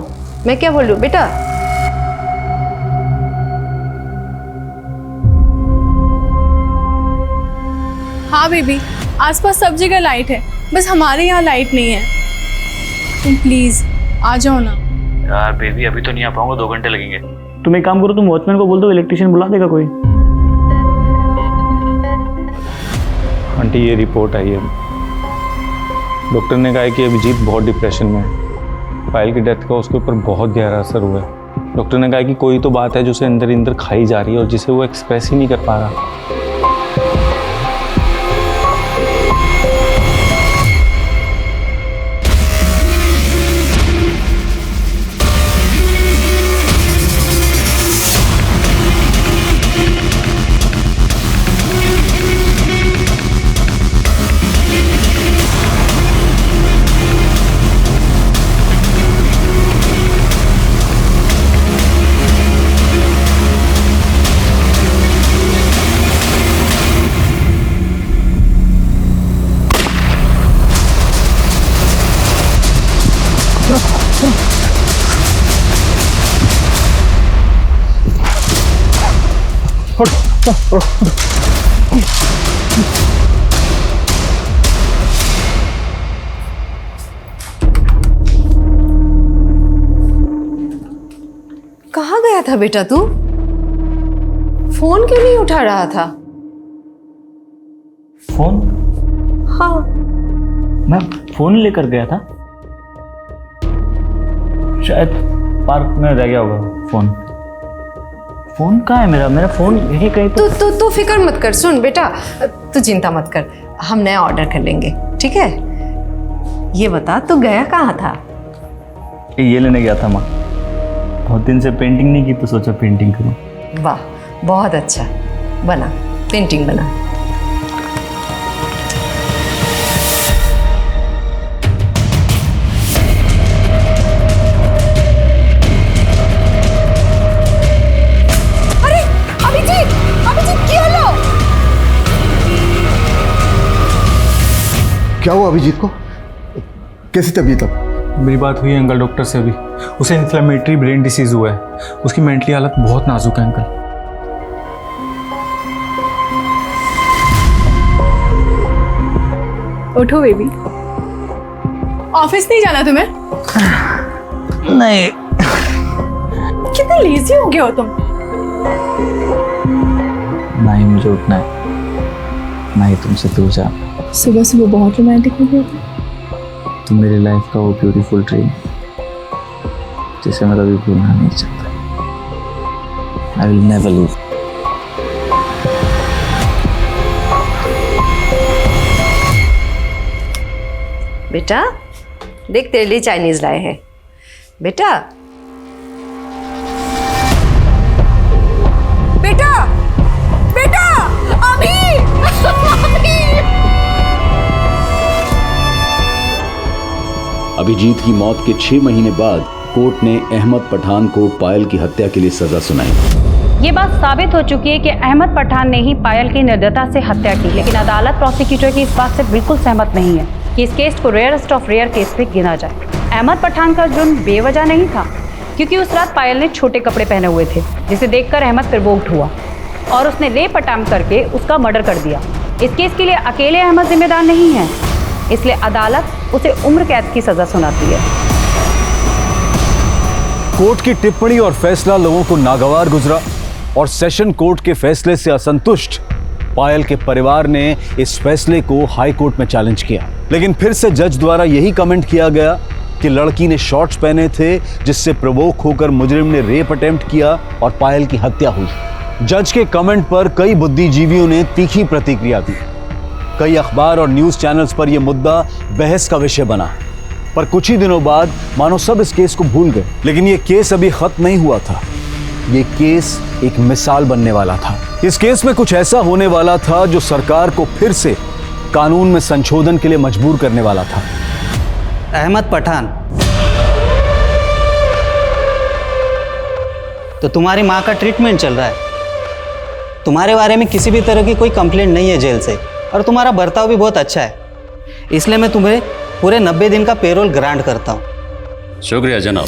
मैं क्या बोल रही हूँ बेटा। हाँ बेबी, आसपास सब जगह लाइट है, बस हमारे यहाँ लाइट नहीं है। तुम प्लीज आ जाओ ना। यार बेबी अभी तो नहीं आ पाऊंगा, 2 घंटे लगेंगे। तुम एक काम करो, तुम वॉचमैन को बोल दो इलेक्ट्रिशियन बुला देगा कोई। आंटी ये रिपोर्ट आई है, डॉक्टर ने कहा है कि अभिजीत बहुत डिप्रेशन में है। पायल की डेथ का उसके ऊपर बहुत गहरा असर हुआ है। डॉक्टर ने कहा कि कोई तो बात है जो उसे अंदर अंदर खाई जा रही है और जिसे वो एक्सप्रेस ही नहीं कर पा रहा। कहाँ गया था बेटा तू? फोन क्यों नहीं उठा रहा था? फोन? हाँ, मैं फोन लेकर गया था, शायद पार्क में रह गया होगा फोन। फोन कहाँ है मेरा? मेरा फोन यही कहीं तू फिक्र मत कर। सुन बेटा, तू चिंता मत कर, हम नया ऑर्डर कर लेंगे, ठीक है? ये बता तू गया कहाँ था? ये लेने गया था माँ, बहुत दिन से पेंटिंग नहीं की तो सोचा पेंटिंग करूँ। वाह, बहुत अच्छा, बना, पेंटिंग बना। अरे अभिजीत, अभिजीत क्या लो? क्या हुआ अभिजीत को? कैसी तबीयत अब? मेरी बात हुई है अंकल डॉक्टर से अभी। उसे इन्फ्लेमेटरी ब्रेन डिसीज हुआ है, उसकी मेंटली हालत बहुत नाजुक है अंकल। उठो बेबी, ऑफिस नहीं जाना तुम्हें? नहीं। कितने लेजी हो गए हो तुम? ना ही मुझे उठना है, ना ही तुमसे दूर जाना। सुबह सुबह बहुत रोमांटिक हो गए थे। तुम मेरी लाइफ का वो ब्यूटीफुल ड्रीम जिसे मैं कभी भूलना नहीं चाहता। I will never leave. बेटा देख, तेरे लिए चाइनीज लाए हैं बेटा। बेटा बेटा, अभी अभिजीत की मौत के 6 महीने बाद कोर्ट ने अहमद पठान को पायल की हत्या के लिए सजा सुनाई। ये बात साबित हो चुकी है कि अहमद पठान ने ही पायल की निर्दयता से हत्या की, लेकिन अदालत प्रोसिक्यूटर की इस बात से बिल्कुल सहमत नहीं है कि इस केस को रेयरेस्ट ऑफ रेयर केस पे गिना जाए। अहमद पठान का जुर्म बेवजह नहीं था, क्योंकि उस रात पायल ने छोटे कपड़े पहने हुए थे, जिसे देखकर अहमद प्रोवोक्ड हुआ और उसने रेप अटेम्प्ट करके उसका मर्डर कर दिया। इस केस के लिए अकेले अहमद जिम्मेदार नहीं है, इसलिए अदालत उसे उम्र कैद की सजा सुनाती है। कोर्ट की टिप्पणी और फैसला लोगों को नागवार गुजरा और सेशन कोर्ट के फैसले से असंतुष्ट पायल के परिवार ने इस फैसले को हाई कोर्ट में चैलेंज किया। लेकिन फिर से जज द्वारा यही कमेंट किया गया कि लड़की ने शॉर्ट्स पहने थे, जिससे प्रवोक होकर मुजरिम ने रेप अटेम्प्ट किया और पायल की हत्या हुई। जज के कमेंट पर कई बुद्धिजीवियों ने तीखी प्रतिक्रिया दी। कई अखबार और न्यूज चैनल्स पर यह मुद्दा बहस का विषय बना, पर कुछ ही दिनों बाद मानो सब इस केस को भूल गए। लेकिन यह केस अभी खत्म नहीं हुआ था, ये केस एक मिसाल बनने वाला था। इस केस में कुछ ऐसा होने वाला था जो सरकार को फिर से कानून में संशोधन के लिए मजबूर करने वाला था। अहमद पठान, तो तुम्हारी माँ का ट्रीटमेंट चल रहा है, तुम्हारे बारे में किसी भी तरह की कोई कंप्लेंट नहीं है जेल से, और तुम्हारा बर्ताव भी बहुत अच्छा है, इसलिए मैं तुम्हें पूरे 90 दिन का पेरोल ग्रांट करता हूँ। शुक्रिया जनाब।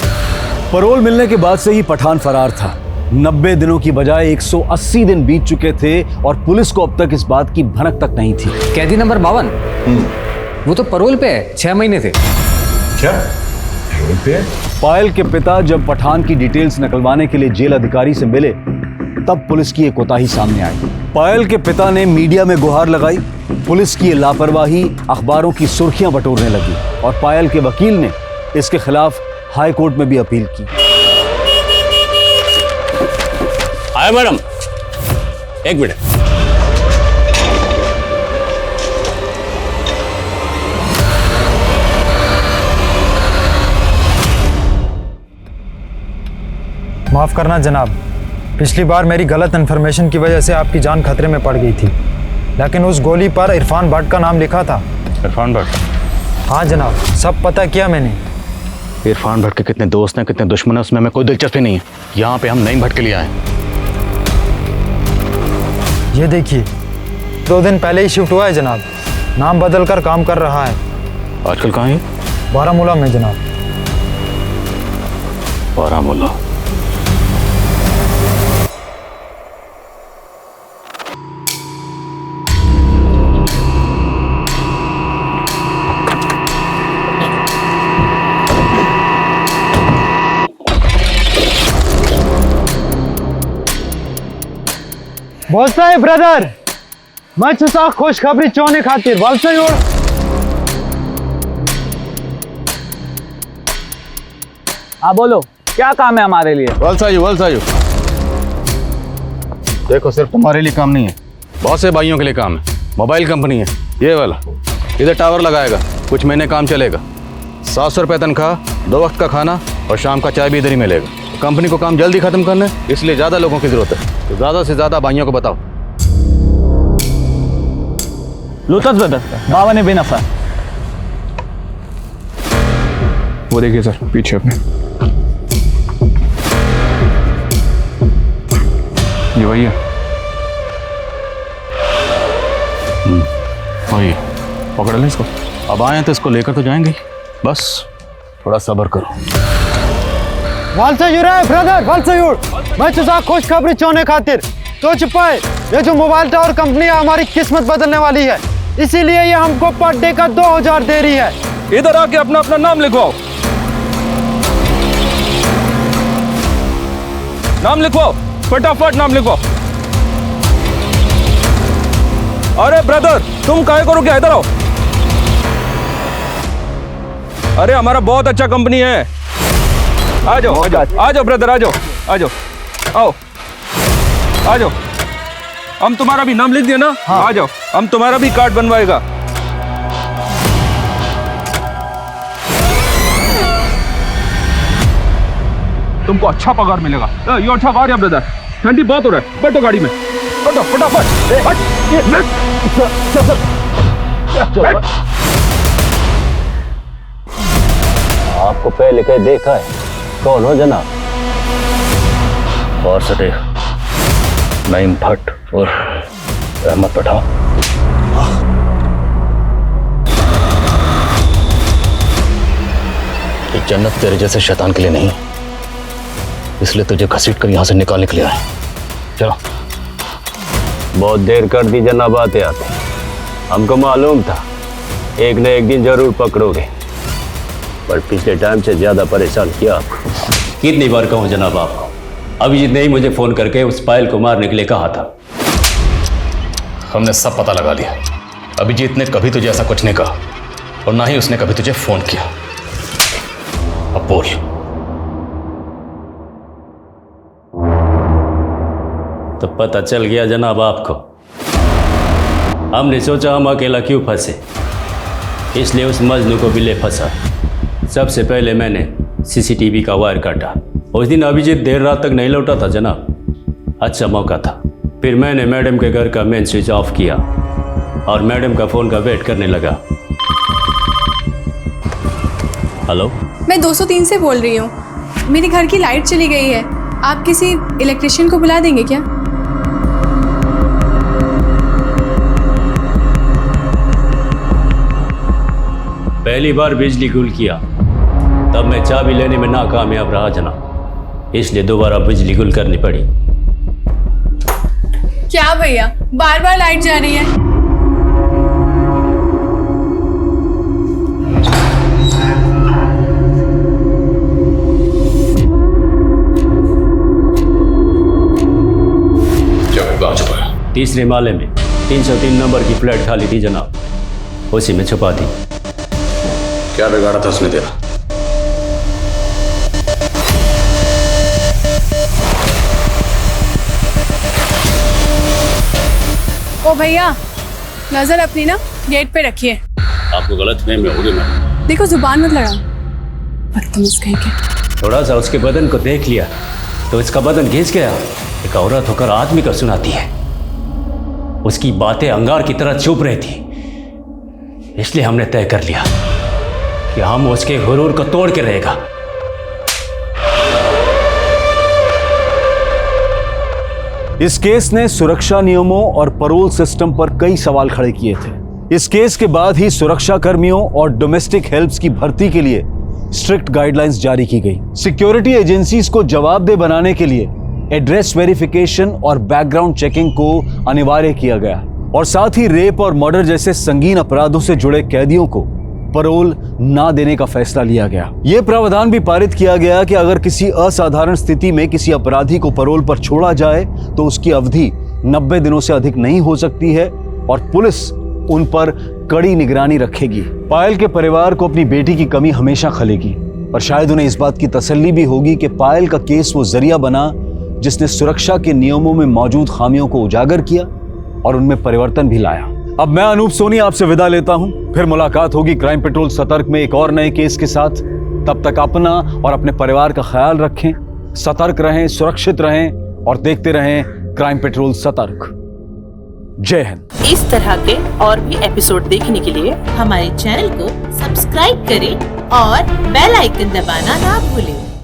पैरोल मिलने के बाद से ही पठान फरार था। 90 दिनों की बजाय 180 दिन बीत चुके थे और पुलिस को अब तक इस बात की भनक तक नहीं थी। कैदी नंबर 52, वो तो पैरोल पे है, 6 महीने थे। क्या पायल के पिता जब पठान की डिटेल्स निकलवाने के लिए जेल अधिकारी से मिले तब पुलिस की एक कोताही सामने आई। पायल के पिता ने मीडिया में गुहार लगाई। पुलिस की ये लापरवाही अखबारों की सुर्खियां बटोरने लगी और पायल के वकील ने इसके खिलाफ हाई कोर्ट में भी अपील की। आए मैडम, एक मिनट। माफ़ करना जनाब, पिछली बार मेरी गलत इन्फॉर्मेशन की वजह से आपकी जान खतरे में पड़ गई थी, लेकिन उस गोली पर इरफान भट्ट का नाम लिखा था। इरफान भट्ट? हाँ जनाब, सब पता किया मैंने। इरफान भट्ट के कितने दोस्त हैं, कितने दुश्मन हैं, उसमें हमें कोई दिलचस्पी नहीं है। यहाँ पे हम नईम भट्ट के लिए आए। ये देखिए, 2 दिन पहले ही शिफ्ट हुआ है जनाब, नाम बदल कर काम कर रहा है। आजकल कहाँ है? बारामूला में जनाब। बारामूला? बोलता है ब्रदर, मैं छुसा खुशखबरी चौने खातिर वालसा योड़। हाँ बोलो, क्या काम है हमारे लिए? वलसायु देखो, सिर्फ तुम्हारे लिए काम नहीं है, बहुत से भाइयों के लिए काम है। मोबाइल कंपनी है ये वाला, इधर टावर लगाएगा, कुछ महीने काम चलेगा। 700 रुपये तनख्वाह, 2 वक्त का खाना और शाम का चाय भी इधर ही मिलेगा। कंपनी को काम जल्दी खत्म करना है, इसलिए ज़्यादा लोगों की ज़रूरत है, तो ज़्यादा से ज़्यादा भाइयों को बताओ। लुटत ब्रदर, बाबा ने बेनफा। वो देखिए सर, पीछे अपने, ये वही है। वही पकड़ लें इसको। अब आए हैं तो इसको लेकर तो जाएंगे, बस थोड़ा सब्र करो। वालसायुर है ब्रदर, वालसायुर। मैं छुसा खुशखबरी चौने खातिर तो छुपाए, ये जो मोबाइल टावर कंपनी है हमारी किस्मत बदलने वाली है, इसीलिए ये हमको पर डे का 2000 दे रही है। इधर आके अपना अपना नाम लिखवाओ, नाम लिखवाओ, फटाफट नाम लिखवाओ। अरे ब्रदर, तुम काहे करो, क्या इधर आओ। अरे हमारा बहुत अच्छा कंपनी है, आ जाओ आ जाओ ब्रदर, आ जाओ आओ आ जाओ। हम तुम्हारा भी नाम लिख दिया ना। हाँ। आ जाओ, हम तुम्हारा भी कार्ड बनवाएगा। तुमको अच्छा पगार मिलेगा। ये अच्छा कार है ब्रदर, ठंडी बहुत हो रहा है, बैठो गाड़ी में, बैठो फटाफट। आपको पहले कहीं देखा है, कौन हो जनाब? और सटे नईम भट्ट और अहमद पठान। ये जन्नत तेरे जैसे शैतान के लिए नहीं, इसलिए तुझे घसीट कर यहां से निकालने के लिए आए। चलो। बहुत देर कर दी जनाब आते आते, हमको मालूम था एक न एक दिन जरूर पकड़ोगे, पर पिछले टाइम से ज्यादा परेशान किया आपको। कितनी बार कहूं जनाब आपको, अभिजीत ने ही मुझे फोन करके उस पायल को मारने के लिए कहा था। हमने सब पता लगा लिया, अभिजीत ने कभी तुझे ऐसा कुछ नहीं कहा और ना ही उसने कभी तुझे फोन किया। अब बोल। तो पता चल गया जनाब आपको। हमने सोचा हम अकेला क्यों फंसे, इसलिए उस मजनू को भी ले फंसा। सबसे पहले मैंने सीसीटीवी का वायर काटा। उस दिन अभिजीत देर रात तक नहीं लौटा था जनाब, अच्छा मौका था। फिर मैंने मैडम के घर का मेन स्विच ऑफ किया और मैडम का फ़ोन का वेट करने लगा। हेलो, मैं 203 से बोल रही हूँ, मेरे घर की लाइट चली गई है, आप किसी इलेक्ट्रिशियन को बुला देंगे क्या? पहली बार बिजली गुल किया तब मैं चाबी लेने में नाकामयाब रहा जनाब, इसलिए दोबारा बिजली गुल करनी पड़ी। क्या भैया, बार बार लाइट जा रही है। तीसरे माले में 303 नंबर की फ्लैट खाली थी जनाब, उसी में छुपा दी। क्या बिगाड़ा था उसने तेरा? ओ भैया, नजर अपनी ना गेट पे रखिए। आपको गलत फहमी होगी मैडम। देखो जुबान मत लड़ाओ, बदतमीज कहीं के। थोड़ा सा उसके बदन को देख लिया तो इसका बदन घिस गया। एक औरत होकर आदमी का सुनाती है। उसकी बातें अंगार की तरह चुप रही थी, इसलिए हमने तय कर लिया कि हम उसके गुरूर को तोड़ के रहेगा। इस केस ने सुरक्षा नियमों और पैरोल सिस्टम पर कई सवाल खड़े किए थे। इस केस के बाद ही सुरक्षा कर्मियों और डोमेस्टिक हेल्प्स की भर्ती के लिए स्ट्रिक्ट गाइडलाइंस जारी की गई। सिक्योरिटी एजेंसीज को जवाबदेह बनाने के लिए एड्रेस वेरिफिकेशन और बैकग्राउंड चेकिंग को अनिवार्य किया गया और साथ ही रेप और मर्डर जैसे संगीन अपराधों से जुड़े कैदियों को पैरोल ना देने का फैसला लिया गया। यह प्रावधान भी पारित किया गया कि अगर किसी असाधारण स्थिति में किसी अपराधी को पैरोल पर छोड़ा जाए तो उसकी अवधि 90 दिनों से अधिक नहीं हो सकती है और पुलिस उन पर कड़ी निगरानी रखेगी। पायल के परिवार को अपनी बेटी की कमी हमेशा खलेगी और शायद उन्हें इस बात की तसल्ली भी होगी कि पायल का केस वो जरिया बना जिसने सुरक्षा के नियमों में मौजूद खामियों को उजागर किया और उनमें परिवर्तन भी लाया। अब मैं अनूप सोनी आपसे विदा लेता हूं, फिर मुलाकात होगी क्राइम पेट्रोल सतर्क में एक और नए केस के साथ। तब तक अपना और अपने परिवार का ख्याल रखें, सतर्क रहें, सुरक्षित रहें और देखते रहें क्राइम पेट्रोल सतर्क। जय हिंद। इस तरह के और भी एपिसोड देखने के लिए हमारे चैनल को सब्सक्राइब करें और बेल आइकन दबाना ना भूलें।